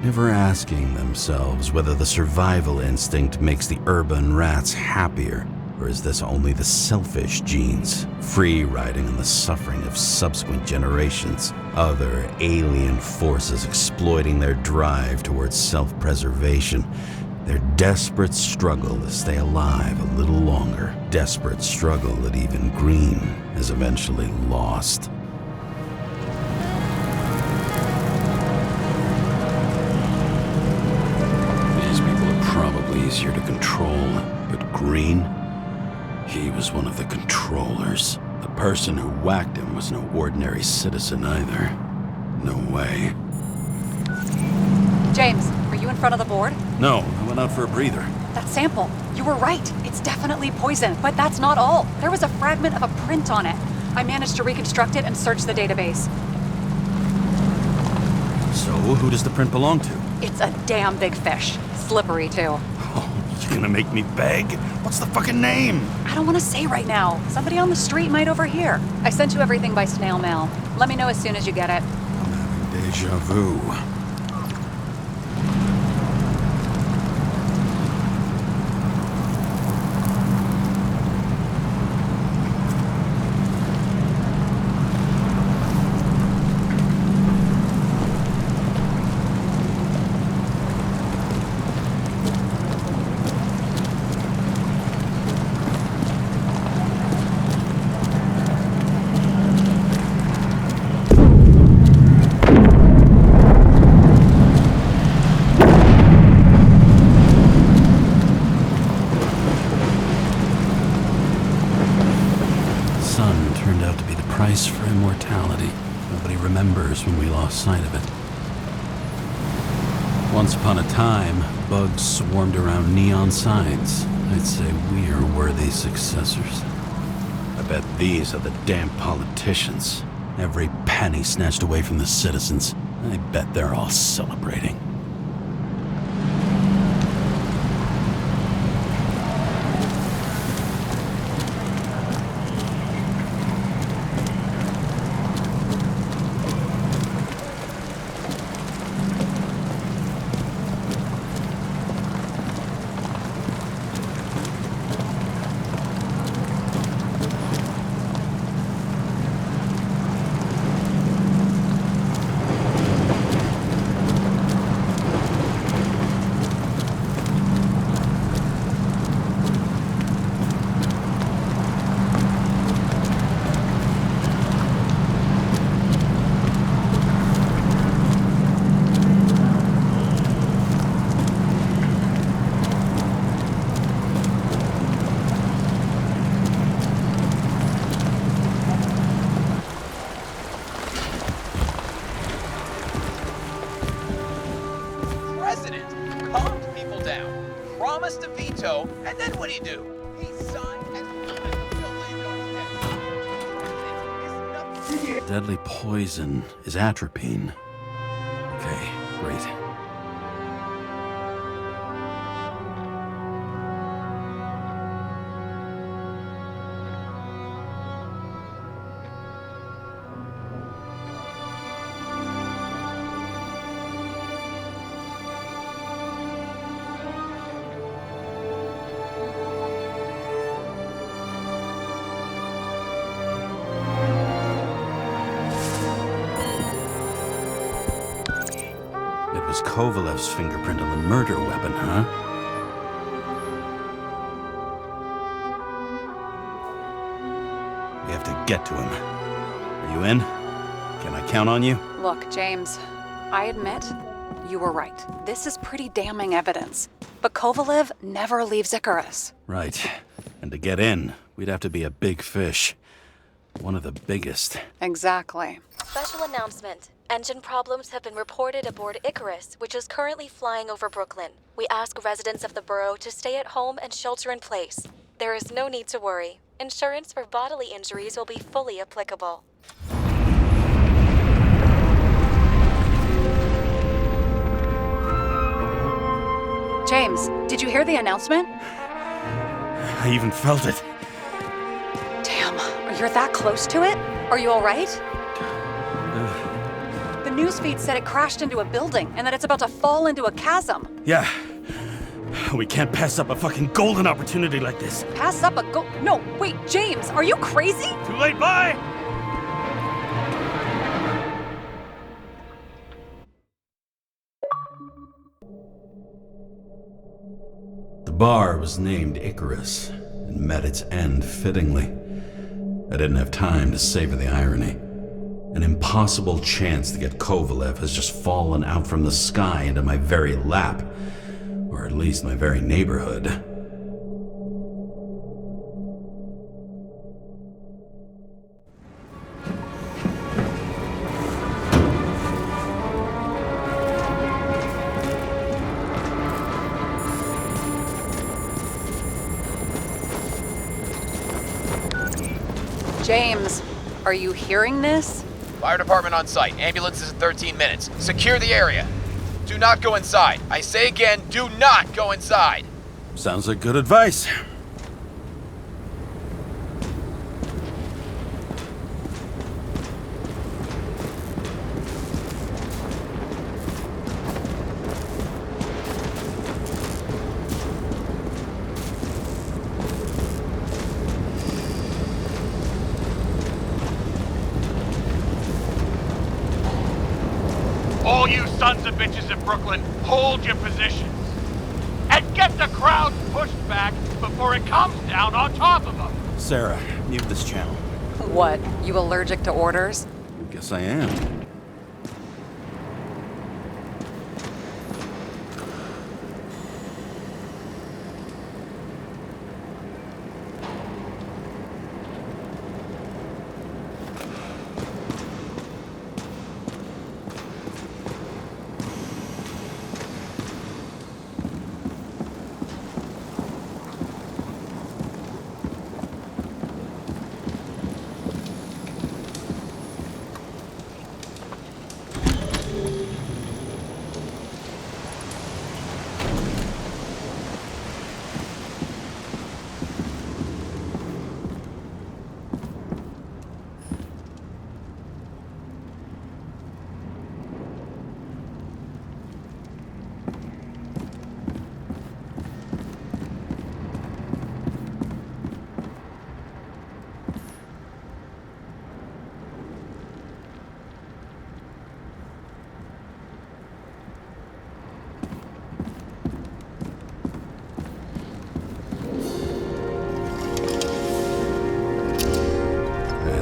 Never asking themselves whether the survival instinct makes the urban rats happier, or is this only the selfish genes, free riding on the suffering of subsequent generations, other alien forces exploiting their drive towards self-preservation, their desperate struggle to stay alive a little longer, desperate struggle that even Green has eventually lost. These people are probably easier to control, but Green, he was one of the controllers. The person who whacked him was no ordinary citizen either. No way. James, are you in front of the board? No, I went out for a breather. That sample. You were right. It's definitely poison, but that's not all. There was a fragment of a print on it. I managed to reconstruct it and search the database. So, who does the print belong to? It's a damn big fish. Slippery, too. Oh, you gonna make me beg? What's the fucking name? I don't want to say right now. Somebody on the street might overhear. I sent you everything by snail mail. Let me know as soon as you get it. I'm having deja vu. Price for immortality. Nobody remembers when we lost sight of it. Once upon a time, bugs swarmed around neon signs. I'd say we're worthy successors. I bet these are the damn politicians. Every penny snatched away from the citizens. I bet they're all celebrating. And then what do? He signed and Deadly poison is atropine. Okay, great. Kovalev's fingerprint on the murder weapon, huh? We have to get to him. Are you in? Can I count on you? Look, James, I admit, you were right. This is pretty damning evidence. But Kovalev never leaves Icarus. Right. And to get in, we'd have to be a big fish. One of the biggest. Exactly. Special announcement. Engine problems have been reported aboard Icarus, which is currently flying over Brooklyn. We ask residents of the borough to stay at home and shelter in place. There is no need to worry. Insurance for bodily injuries will be fully applicable. James, did you hear the announcement? I even felt it. Damn, you're that close to it? Are you all right? The newsfeed said it crashed into a building and that it's about to fall into a chasm. Yeah. We can't pass up a fucking golden opportunity like this. Pass up a No, wait, James, are you crazy? Too late, bye! The bar was named Icarus and met its end fittingly. I didn't have time to savor the irony. An impossible chance to get Kovalev has just fallen out from the sky into my very lap. Or at least my very neighborhood. James, are you hearing this? Fire department on site. Ambulances in 13 minutes. Secure the area. Do not go inside. I say again, do not go inside. Sounds like good advice. All you sons of bitches in Brooklyn, hold your positions. And get the crowd pushed back before it comes down on top of them. Sarah, mute this channel. What, you allergic to orders? Guess I am.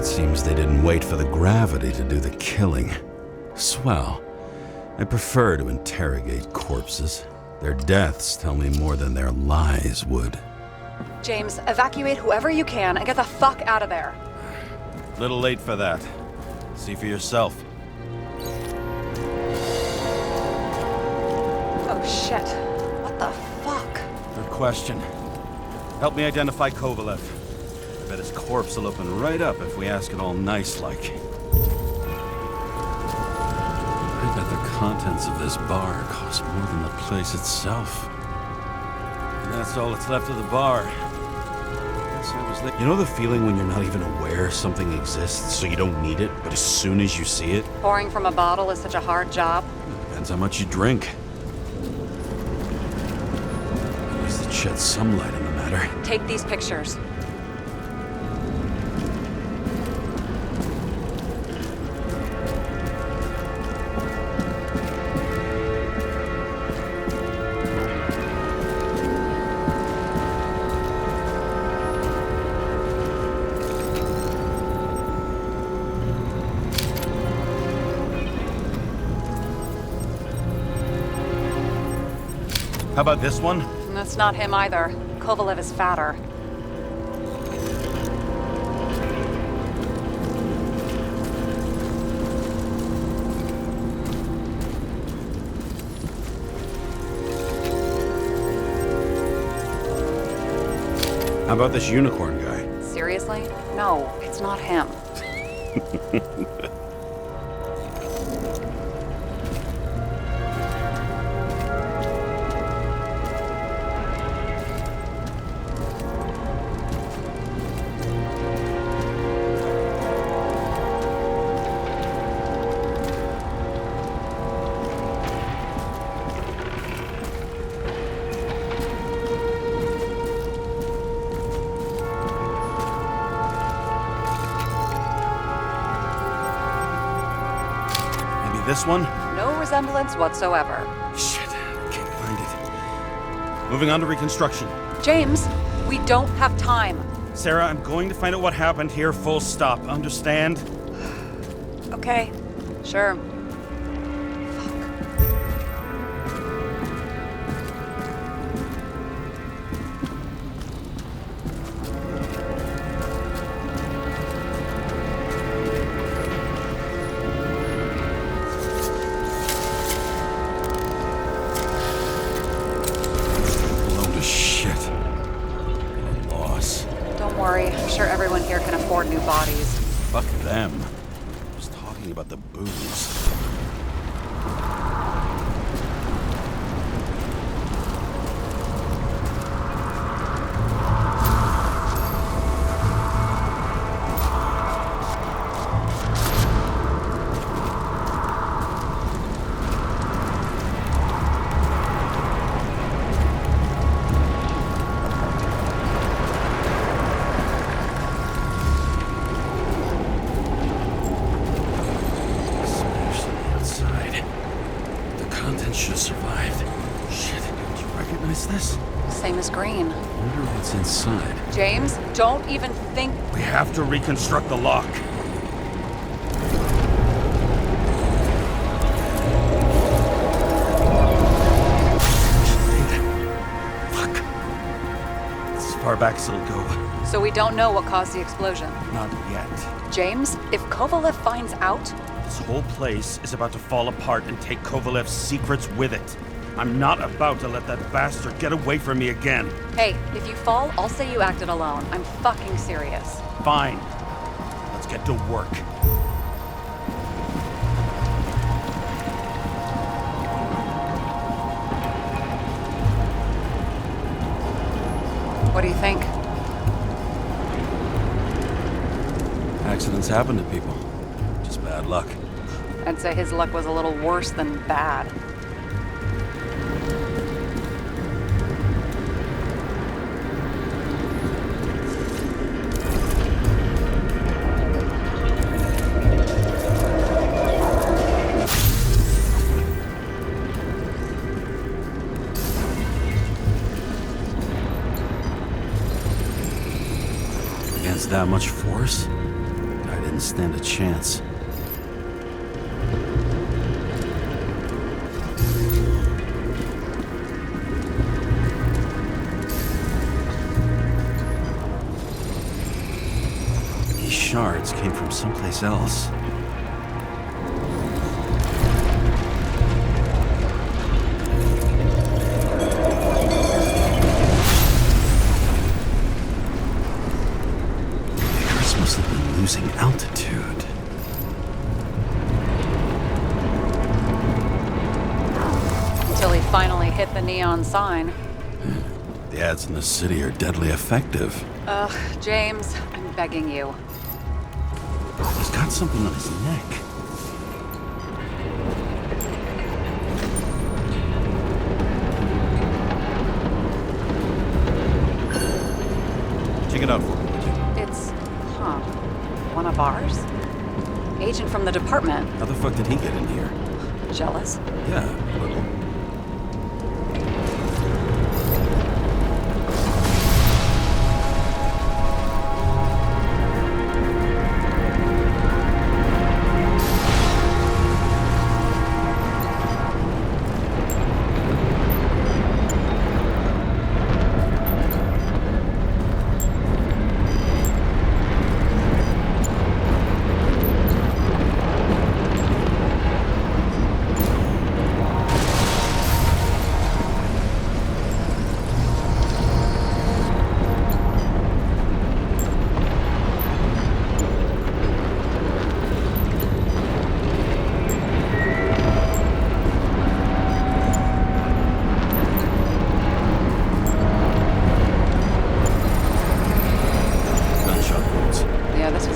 Seems they didn't wait for the gravity to do the killing. Swell. I prefer to interrogate corpses. Their deaths tell me more than their lies would. James, evacuate whoever you can and get the fuck out of there. Little late for that. See for yourself. Oh shit. What the fuck? Good question. Help me identify Kovalev. I bet his corpse will open right up if we ask it all nice-like. I bet the contents of this bar cost more than the place itself. And that's all that's left of the bar. Guess I was late. You know the feeling when you're not even aware something exists, so you don't need it, but as soon as you see it? Pouring from a bottle is such a hard job. Depends how much you drink. At least it sheds some light on the matter. Take these pictures. How about this one? That's not him either. Kovalev is fatter. How about this unicorn guy? Seriously? No, it's not him. This one? No resemblance whatsoever. Shit, can't find it. Moving on to reconstruction. James, we don't have time. Sarah, I'm going to find out what happened here, full stop. Understand? Okay, sure. new bodies. Fuck them. I was talking about the booze. Should have survived. Shit, do you recognize this? Same as green. I wonder what's inside. James, don't even think... We have to reconstruct the lock. Fuck. It's as far back as it'll go. So we don't know what caused the explosion? Not yet. James, if Kovalev finds out... This whole place is about to fall apart and take Kovalev's secrets with it. I'm not about to let that bastard get away from me again. Hey, if you fall, I'll say you acted alone. I'm fucking serious. Fine. Let's get to work. What do you think? Accidents happen to people. Just bad luck. I'd say his luck was a little worse than bad. Against that much force? I didn't stand a chance. Shards came from someplace else. Icarus must have been losing altitude. Until he finally hit the neon sign. The ads in the city are deadly effective. Ugh, James, I'm begging you. He's got something on his neck. Check it out for me, would you? It's, one of ours? Agent from the department. How the fuck did he get in here? Jealous? Yeah, a little.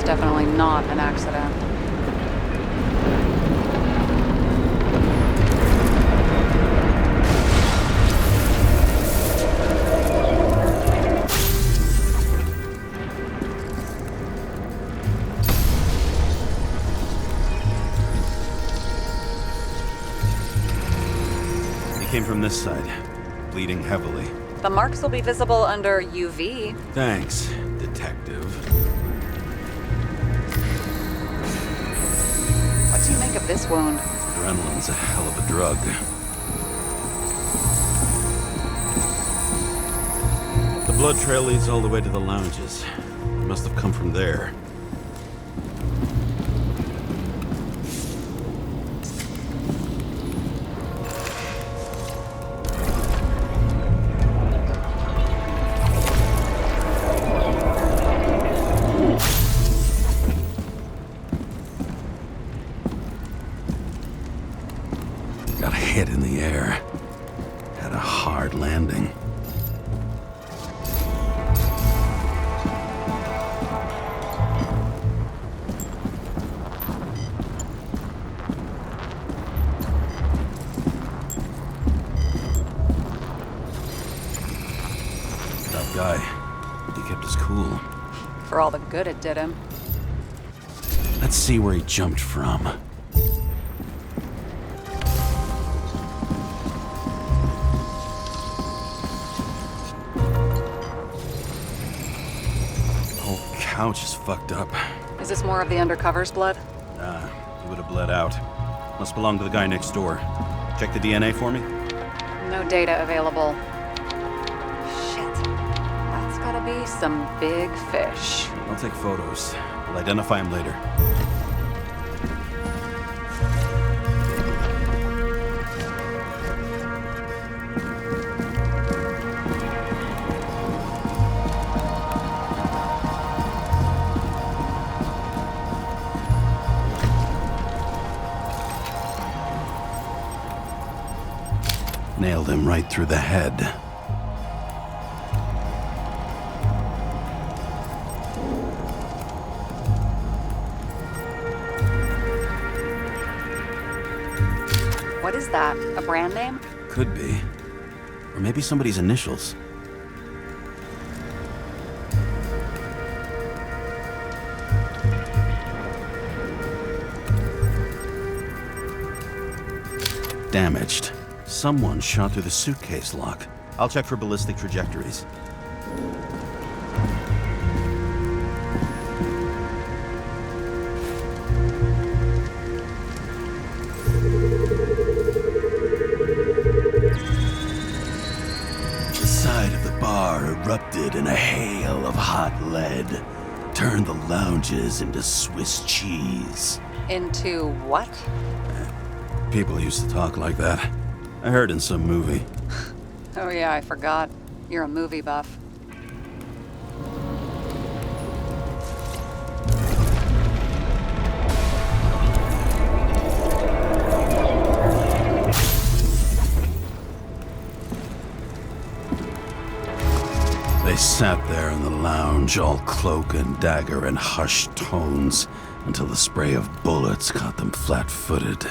Definitely not an accident. He came from this side, bleeding heavily. The marks will be visible under UV. Thanks, detective. What do you make of this wound? Adrenaline's a hell of a drug. The blood trail leads all the way to the lounges. It must have come from there. the air. Had a hard landing. Tough guy. He kept us cool. For all the good it did him. Let's see where he jumped from. Couch is fucked up. Is this more of the undercover's blood? Nah, he would have bled out. Must belong to the guy next door. Check the DNA for me? No data available. Shit. That's gotta be some big fish. I'll take photos. I'll identify him later. Nailed him right through the head. What is that? A brand name? Could be. Or maybe somebody's initials. Damaged. Someone shot through the suitcase lock. I'll check for ballistic trajectories. The side of the bar erupted in a hail of hot lead. Turned the lounges into Swiss cheese. Into what? People used to talk like that. I heard in some movie. Oh yeah, I forgot. You're a movie buff. They sat there in the lounge, all cloak and dagger and hushed tones, until the spray of bullets caught them flat-footed.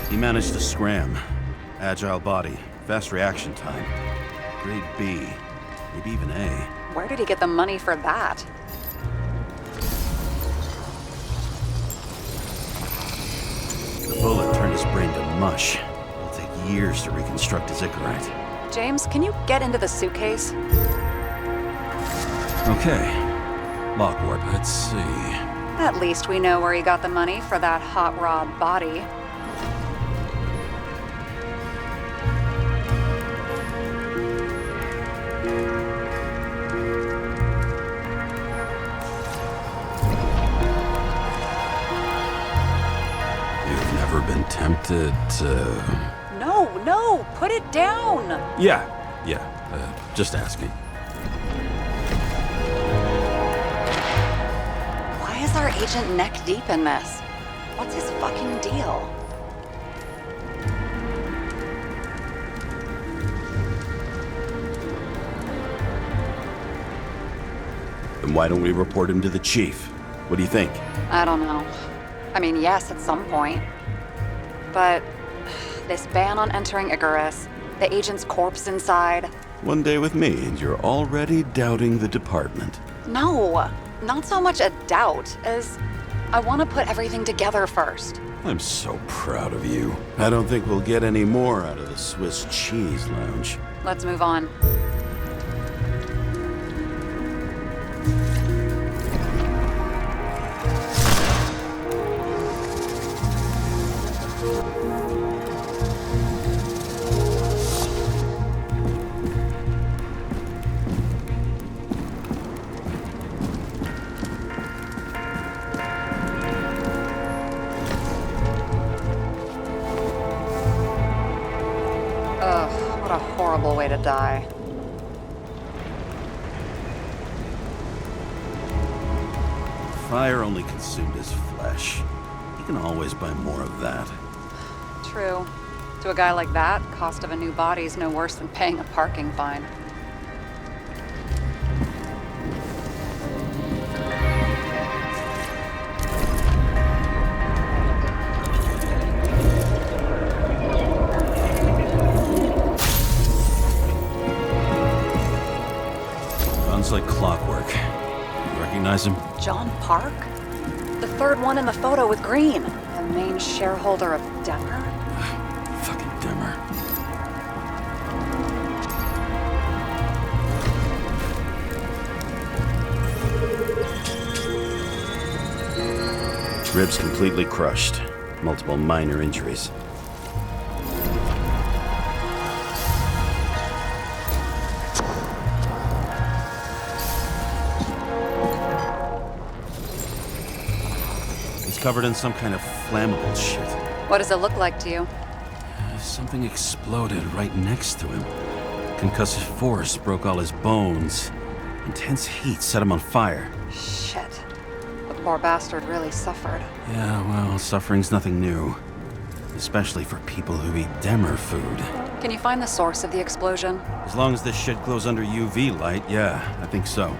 He managed to scram. Agile body, fast reaction time. Grade B, maybe even A. Where did he get the money for that? The bullet turned his brain to mush. It'll take years to reconstruct his Icarite. James, can you get into the suitcase? Okay. Lockwood, let's see. At least we know where he got the money for that hot rod body. Been tempted to... No, put it down! Yeah, just asking. Why is our agent neck deep in this? What's his fucking deal? Then why don't we report him to the chief? What do you think? I don't know. I mean, yes, at some point. But this ban on entering Icarus, the agent's corpse inside... One day with me, and you're already doubting the department. No, not so much a doubt as I want to put everything together first. I'm so proud of you. I don't think we'll get any more out of the Swiss cheese lounge. Let's move on. Ugh, what a horrible way to die. Fire only consumed his flesh. He can always buy more of that. True. To a guy like that, cost of a new body is no worse than paying a parking fine. Runs like clockwork. You recognize him? John Park? The third one in the photo with Green. The main shareholder of Denver? Fucking Demmer. Ribs completely crushed. Multiple minor injuries. He's covered in some kind of flammable shit. What does it look like to you? Something exploded right next to him. Concussive force broke all his bones. Intense heat set him on fire. Shit. The poor bastard really suffered. Yeah, well, suffering's nothing new. Especially for people who eat Demmer food. Can you find the source of the explosion? As long as this shit glows under UV light, yeah, I think so.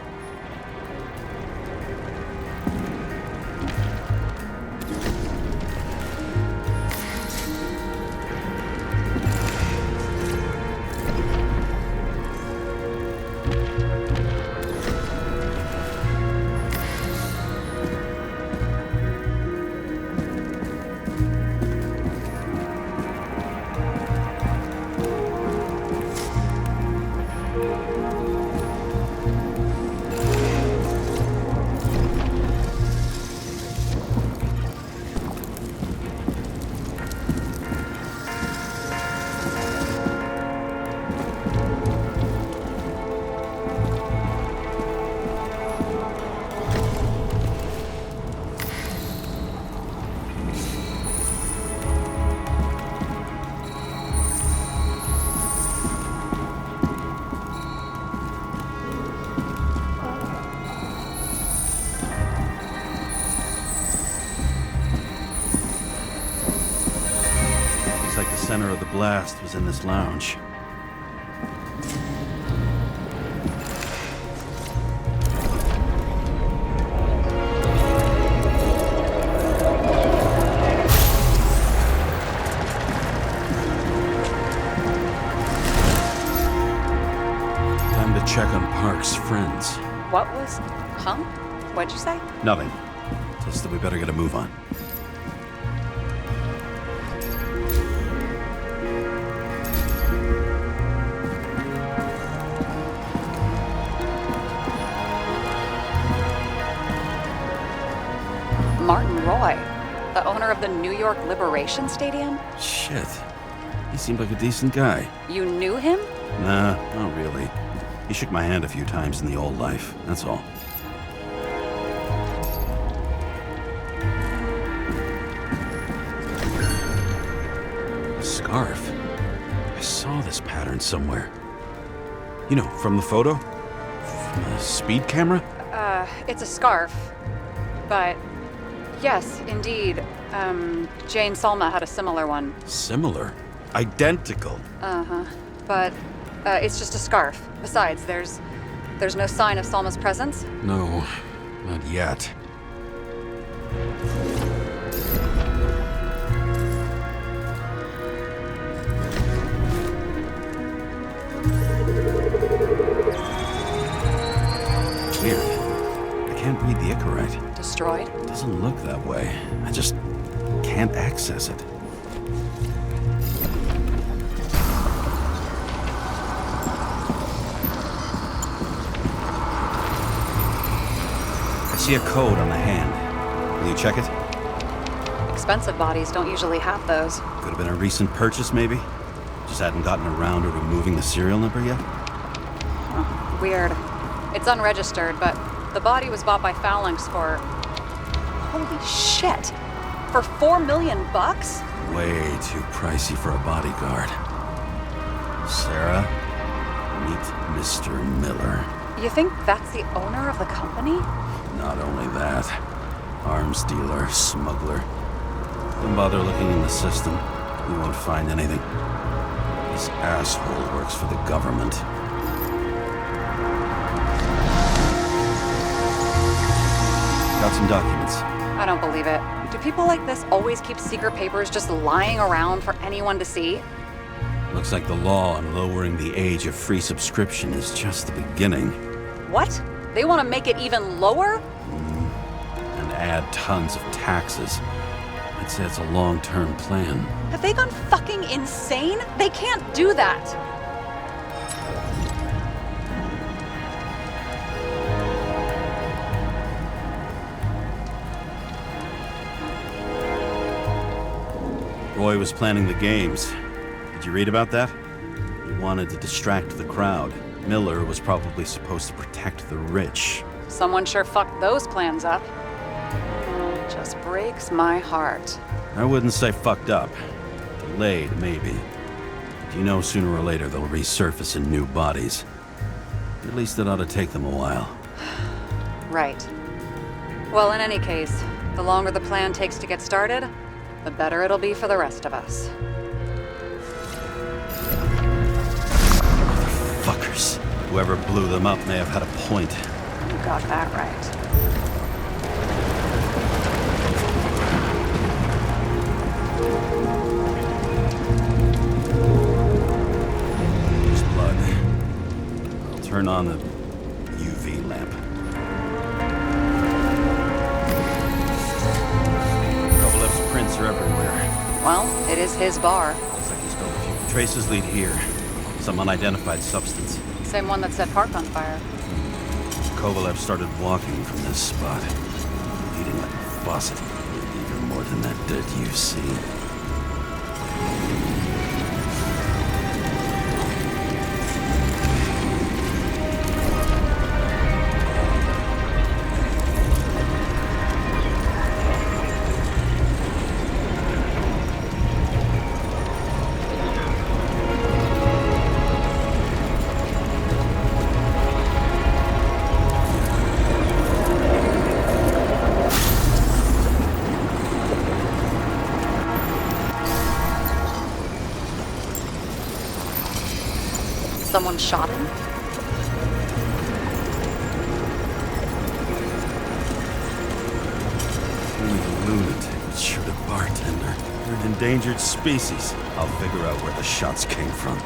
The center of the blast was in this lounge. Time to check on Park's friends. What was... Huh? What'd you say? Nothing. Just that we better get a move on. Martin Roy, the owner of the New York Liberation Stadium? Shit. He seemed like a decent guy. You knew him? Nah, not really. He shook my hand a few times in the old life, that's all. A scarf? I saw this pattern somewhere. You know, from the photo? From the speed camera? It's a scarf. But... yes, indeed. Jane Salma had a similar one. Similar? Identical? Uh-huh. But, it's just a scarf. Besides, there's no sign of Salma's presence? No, not yet. Weird. I can't read the Icarite. Destroyed? It doesn't look that way. I just can't access it. I see a code on the hand. Will you check it? Expensive bodies don't usually have those. Could have been a recent purchase, maybe? Just hadn't gotten around to removing the serial number yet? Huh, weird. It's unregistered, but the body was bought by Phalanx for... holy shit! For $4 million bucks? Way too pricey for a bodyguard. Sarah, meet Mr. Miller. You think that's the owner of the company? Not only that, arms dealer, smuggler. Don't bother looking in the system. You won't find anything. This asshole works for the government. Got some documents. I don't believe it. Do people like this always keep secret papers just lying around for anyone to see? Looks like the law on lowering the age of free subscription is just the beginning. What? They want to make it even lower? And add tons of taxes. I'd say it's a long-term plan. Have they gone fucking insane? They can't do that! Roy was planning the games. Did you read about that? He wanted to distract the crowd. Miller was probably supposed to protect the rich. Someone sure fucked those plans up. It just breaks my heart. I wouldn't say fucked up. Delayed, maybe. But you know sooner or later they'll resurface in new bodies. At least it ought to take them a while. Right. Well, in any case, the longer the plan takes to get started, the better it'll be for the rest of us. Fuckers. Whoever blew them up may have had a point. You got that right. There's blood. I'll turn on the UV lamp. Kovalev's prints are everywhere. Well, it is his bar. Looks like he stole a few. Traces lead here. Some unidentified substance. Same one that set Park on fire. Kovalev started walking from this spot, bleeding like a faucet. Even more than that dirt you see. Someone shot him? Only a lunatic would shoot a bartender. You're an endangered species. I'll figure out where the shots came from.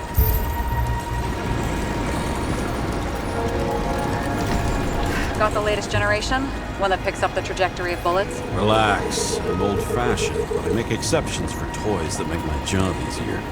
Got the latest generation? One that picks up the trajectory of bullets? Relax. I'm old-fashioned, but I make exceptions for toys that make my job easier.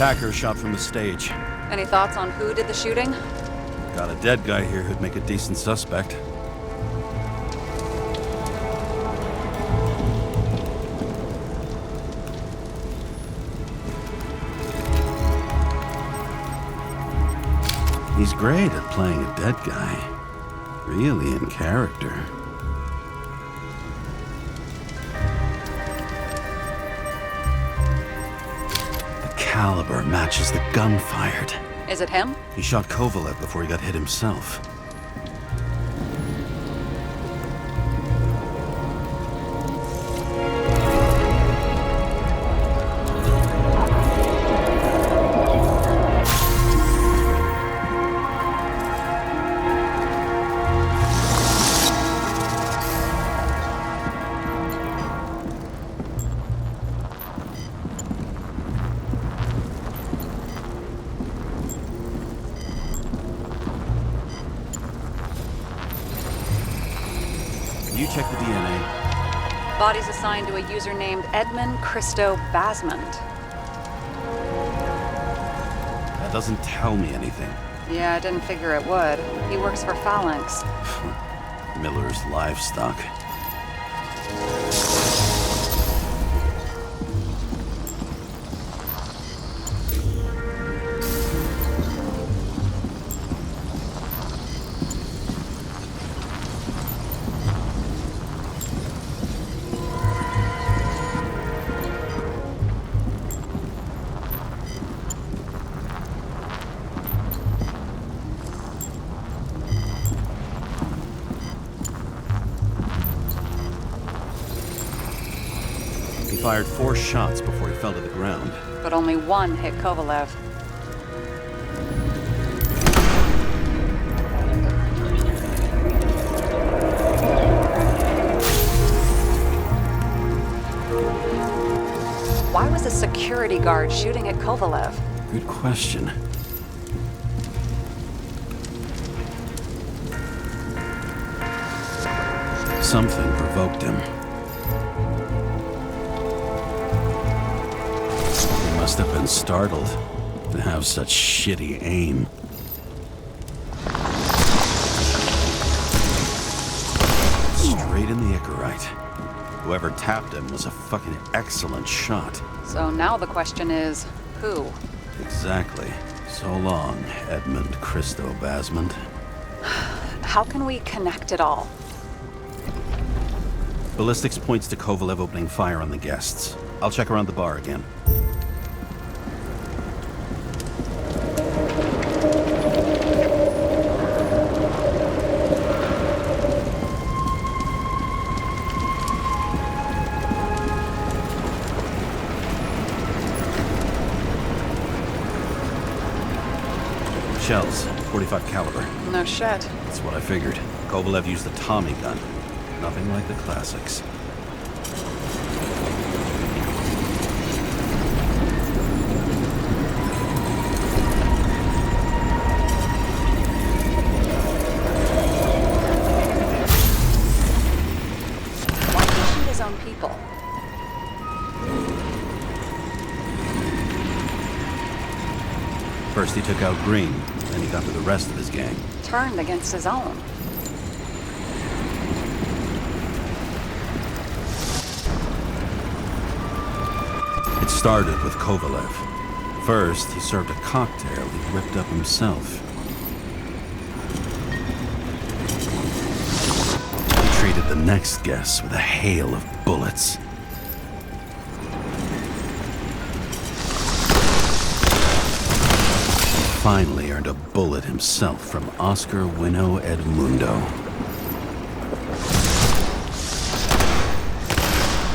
attacker shot from the stage. Any thoughts on who did the shooting? Got a dead guy here who'd make a decent suspect. He's great at playing a dead guy. Really in character. The caliber matches the gun fired. Is it him? He shot Kovalev before he got hit himself. You check the DNA. Body's assigned to a user named Edmund Christo Basmond. That doesn't tell me anything. Yeah, I didn't figure it would. He works for Phalanx. Miller's livestock. He fired 4 shots before he fell to the ground. But only one hit Kovalev. Why was a security guard shooting at Kovalev? Good question. Something provoked him. He must have been startled to have such shitty aim. Straight in the Icarite. Whoever tapped him was a fucking excellent shot. So now the question is, who? Exactly. So long, Edmund Christo Basmond. How can we connect it all? Ballistics points to Kovalev opening fire on the guests. I'll check around the bar again. Shells, 45 caliber. No shit. That's what I figured. Kovalev used the Tommy gun. Nothing like the classics. Why did he shoot his own people? First he took out Green, then he got to the rest of his gang. Turned against his own. It started with Kovalev. First, he served a cocktail he whipped up himself. He treated the next guest with a hail of bullets. Finally earned a bullet himself from Oscar Winnow Edmundo.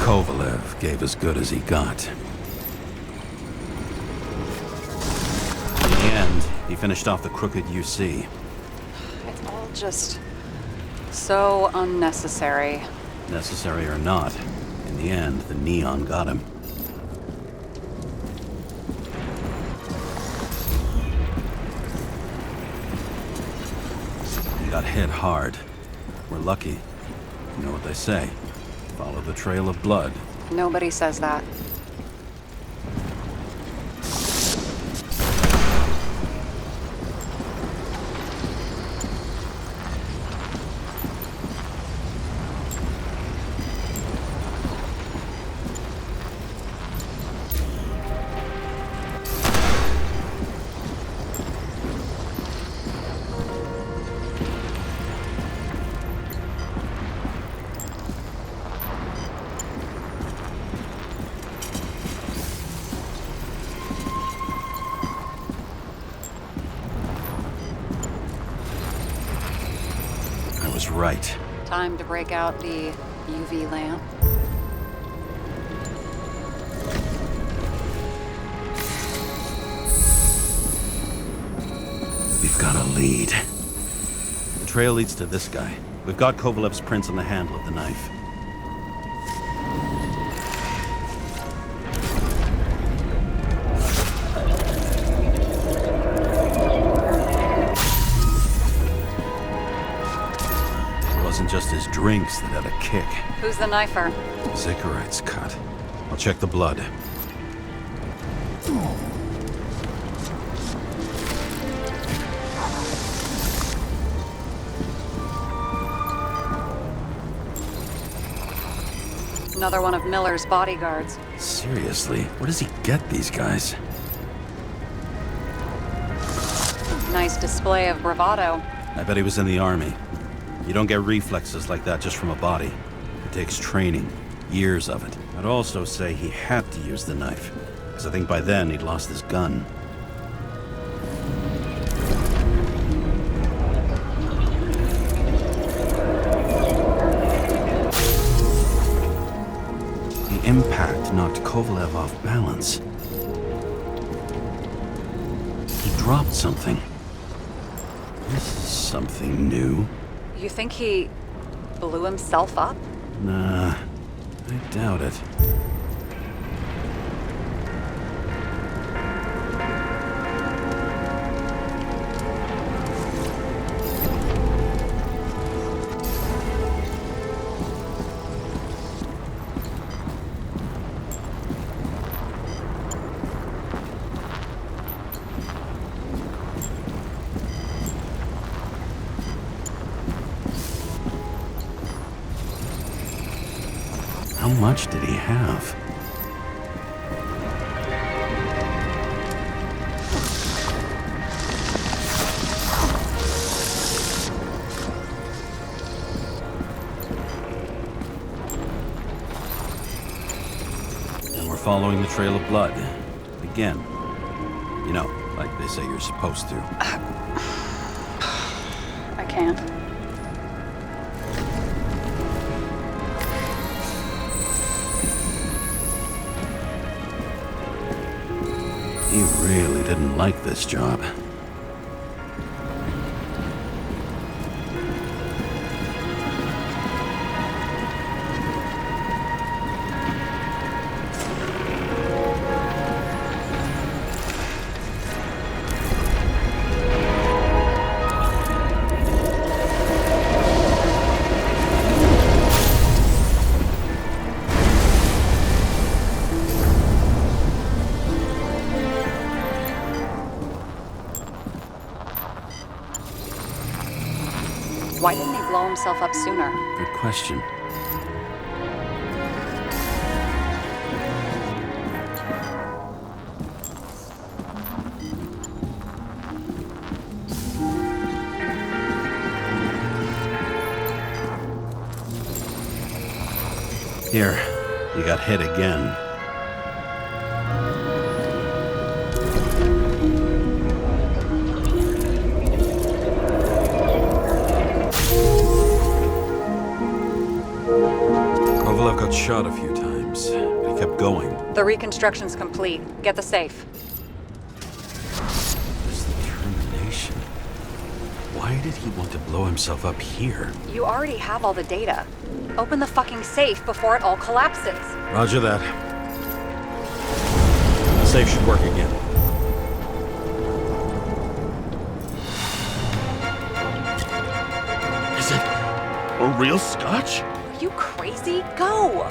Kovalev gave as good as he got. In the end, he finished off the crooked UC. It's all just so unnecessary. Necessary or not, in the end, the neon got him. He got hit hard. We're lucky. You know what they say. Follow the trail of blood. Nobody says that. was right. Time to break out the UV lamp. We've got a lead. The trail leads to this guy. We've got Kovalev's prints on the handle of the knife. It wasn't just his drinks that had a kick. Who's the knifer? Icarite's cut. I'll check the blood. Another one of Miller's bodyguards. Seriously, where does he get these guys? Nice display of bravado. I bet he was in the army. You don't get reflexes like that just from a body. It takes training, years of it. I'd also say he had to use the knife, because I think by then he'd lost his gun. The impact knocked Kovalev off balance. He dropped something. This is something new. You think he blew himself up? Nah, I doubt it. How much did he have? And we're following the trail of blood. Again. You know, like they say you're supposed to. I can't. He really didn't like this job. Why didn't he blow himself up sooner? Good question. Here, you got hit again. Kovalev got shot a few times, but he kept going. The reconstruction's complete. Get the safe. This determination. Why did he want to blow himself up here? You already have all the data. Open the fucking safe before it all collapses. Roger that. The safe should work again. Is it a real scotch? Are you crazy? Go!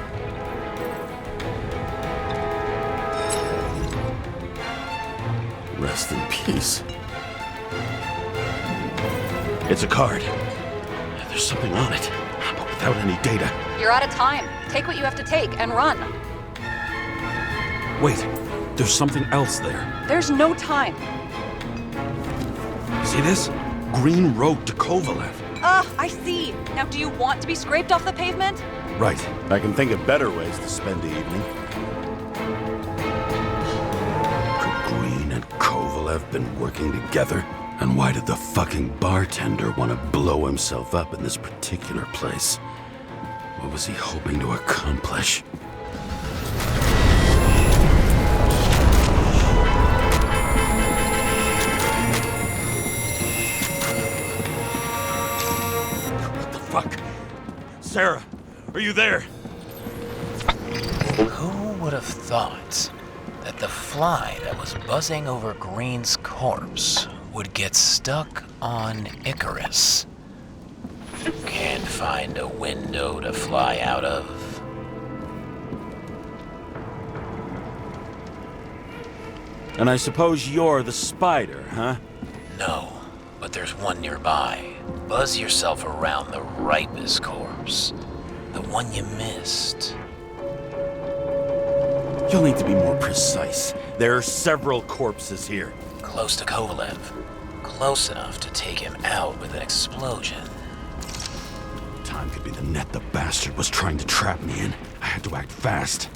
Rest in peace. It's a card. There's something on it, but without any data. You're out of time. Take what you have to take and run. Wait, there's something else there. There's no time. See this? Green Road to Kovalev. I see. Now do you want to be scraped off the pavement? Right. I can think of better ways to spend the evening. Could Green and Kovalev been working together? And why did the fucking bartender want to blow himself up in this particular place? What was he hoping to accomplish? What the fuck? Sarah, are you there? Who would have thought that the fly that was buzzing over Green's corpse would get stuck on Icarus? Can't find a window to fly out of. And I suppose you're the spider, huh? No, but there's one nearby. Buzz yourself around the Ripus corpse. The one you missed. You'll need to be more precise. There are several corpses here. Close to Kovalev. Close enough to take him out with an explosion. Time could be the net the bastard was trying to trap me in. I had to act fast.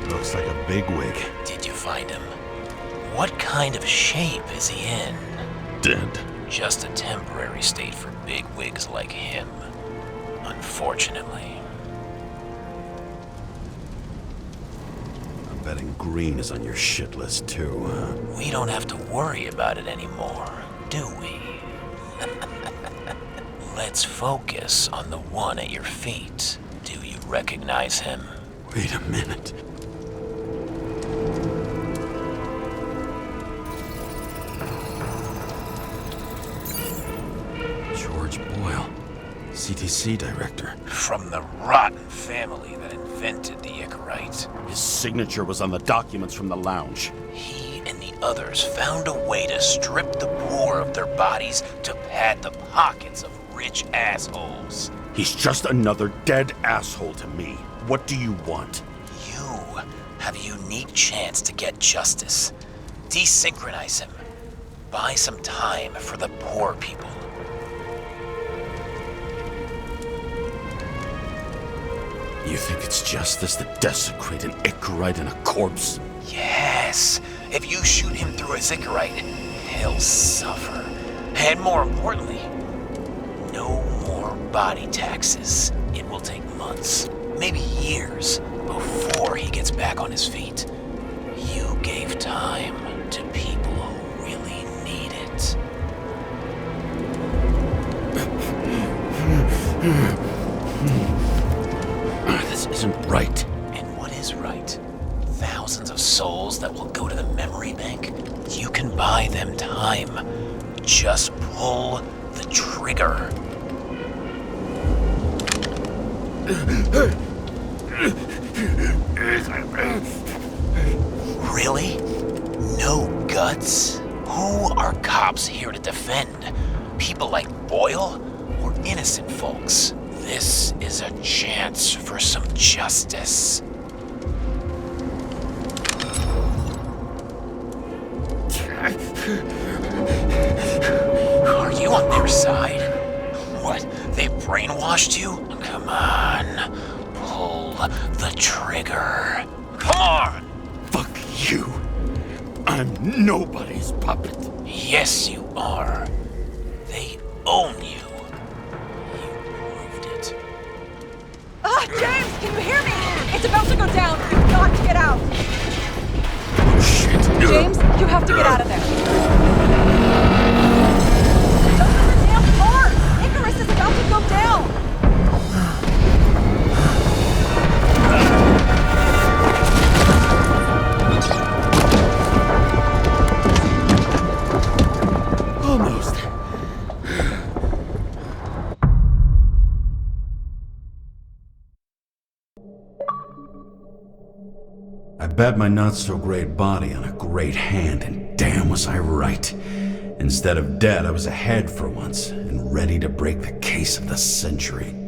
Looks like a bigwig. Did you find him? What kind of shape is he in? Dead. Just a temporary state for bigwigs like him. Unfortunately. I'm betting Green is on your shit list too, huh? We don't have to worry about it anymore, do we? Let's focus on the one at your feet. Do you recognize him? Wait a minute. George Boyle, CTC director. From the rotten family that invented the Icarite. His signature was on the documents from the lounge. He and the others found a way to strip the poor of their bodies to pad the pockets of rich assholes. He's just another dead asshole to me. What do you want? You have a unique chance to get justice. Desynchronize him. Buy some time for the poor people. You think it's justice to desecrate an Icarite and a corpse? Yes. If you shoot him through a Icarite, he'll suffer. And more importantly, no more body taxes. It will take months, maybe years, before he gets back on his feet. You gave time to people who really need it. This isn't right. And what is right? Thousands of souls that will go to the memory bank? You can buy them time. Just pull the trigger. Really? No guts? Who are cops here to defend? People like Boyle or innocent folks? This is a chance for some justice. Are you on their side? What, they brainwashed you? Come on, pull the trigger. Come on! Fuck you. I'm nobody's puppet. Yes, you are. They own you. Ah, James, can you hear me? It's about to go down. You've got to get out. Oh, shit. James, you have to get out of there. Just the damn car! Icarus is about to go down. Almost. I bet my not-so-great body on a great hand, and damn was I right. Instead of dead, I was ahead for once, and ready to break the case of the century.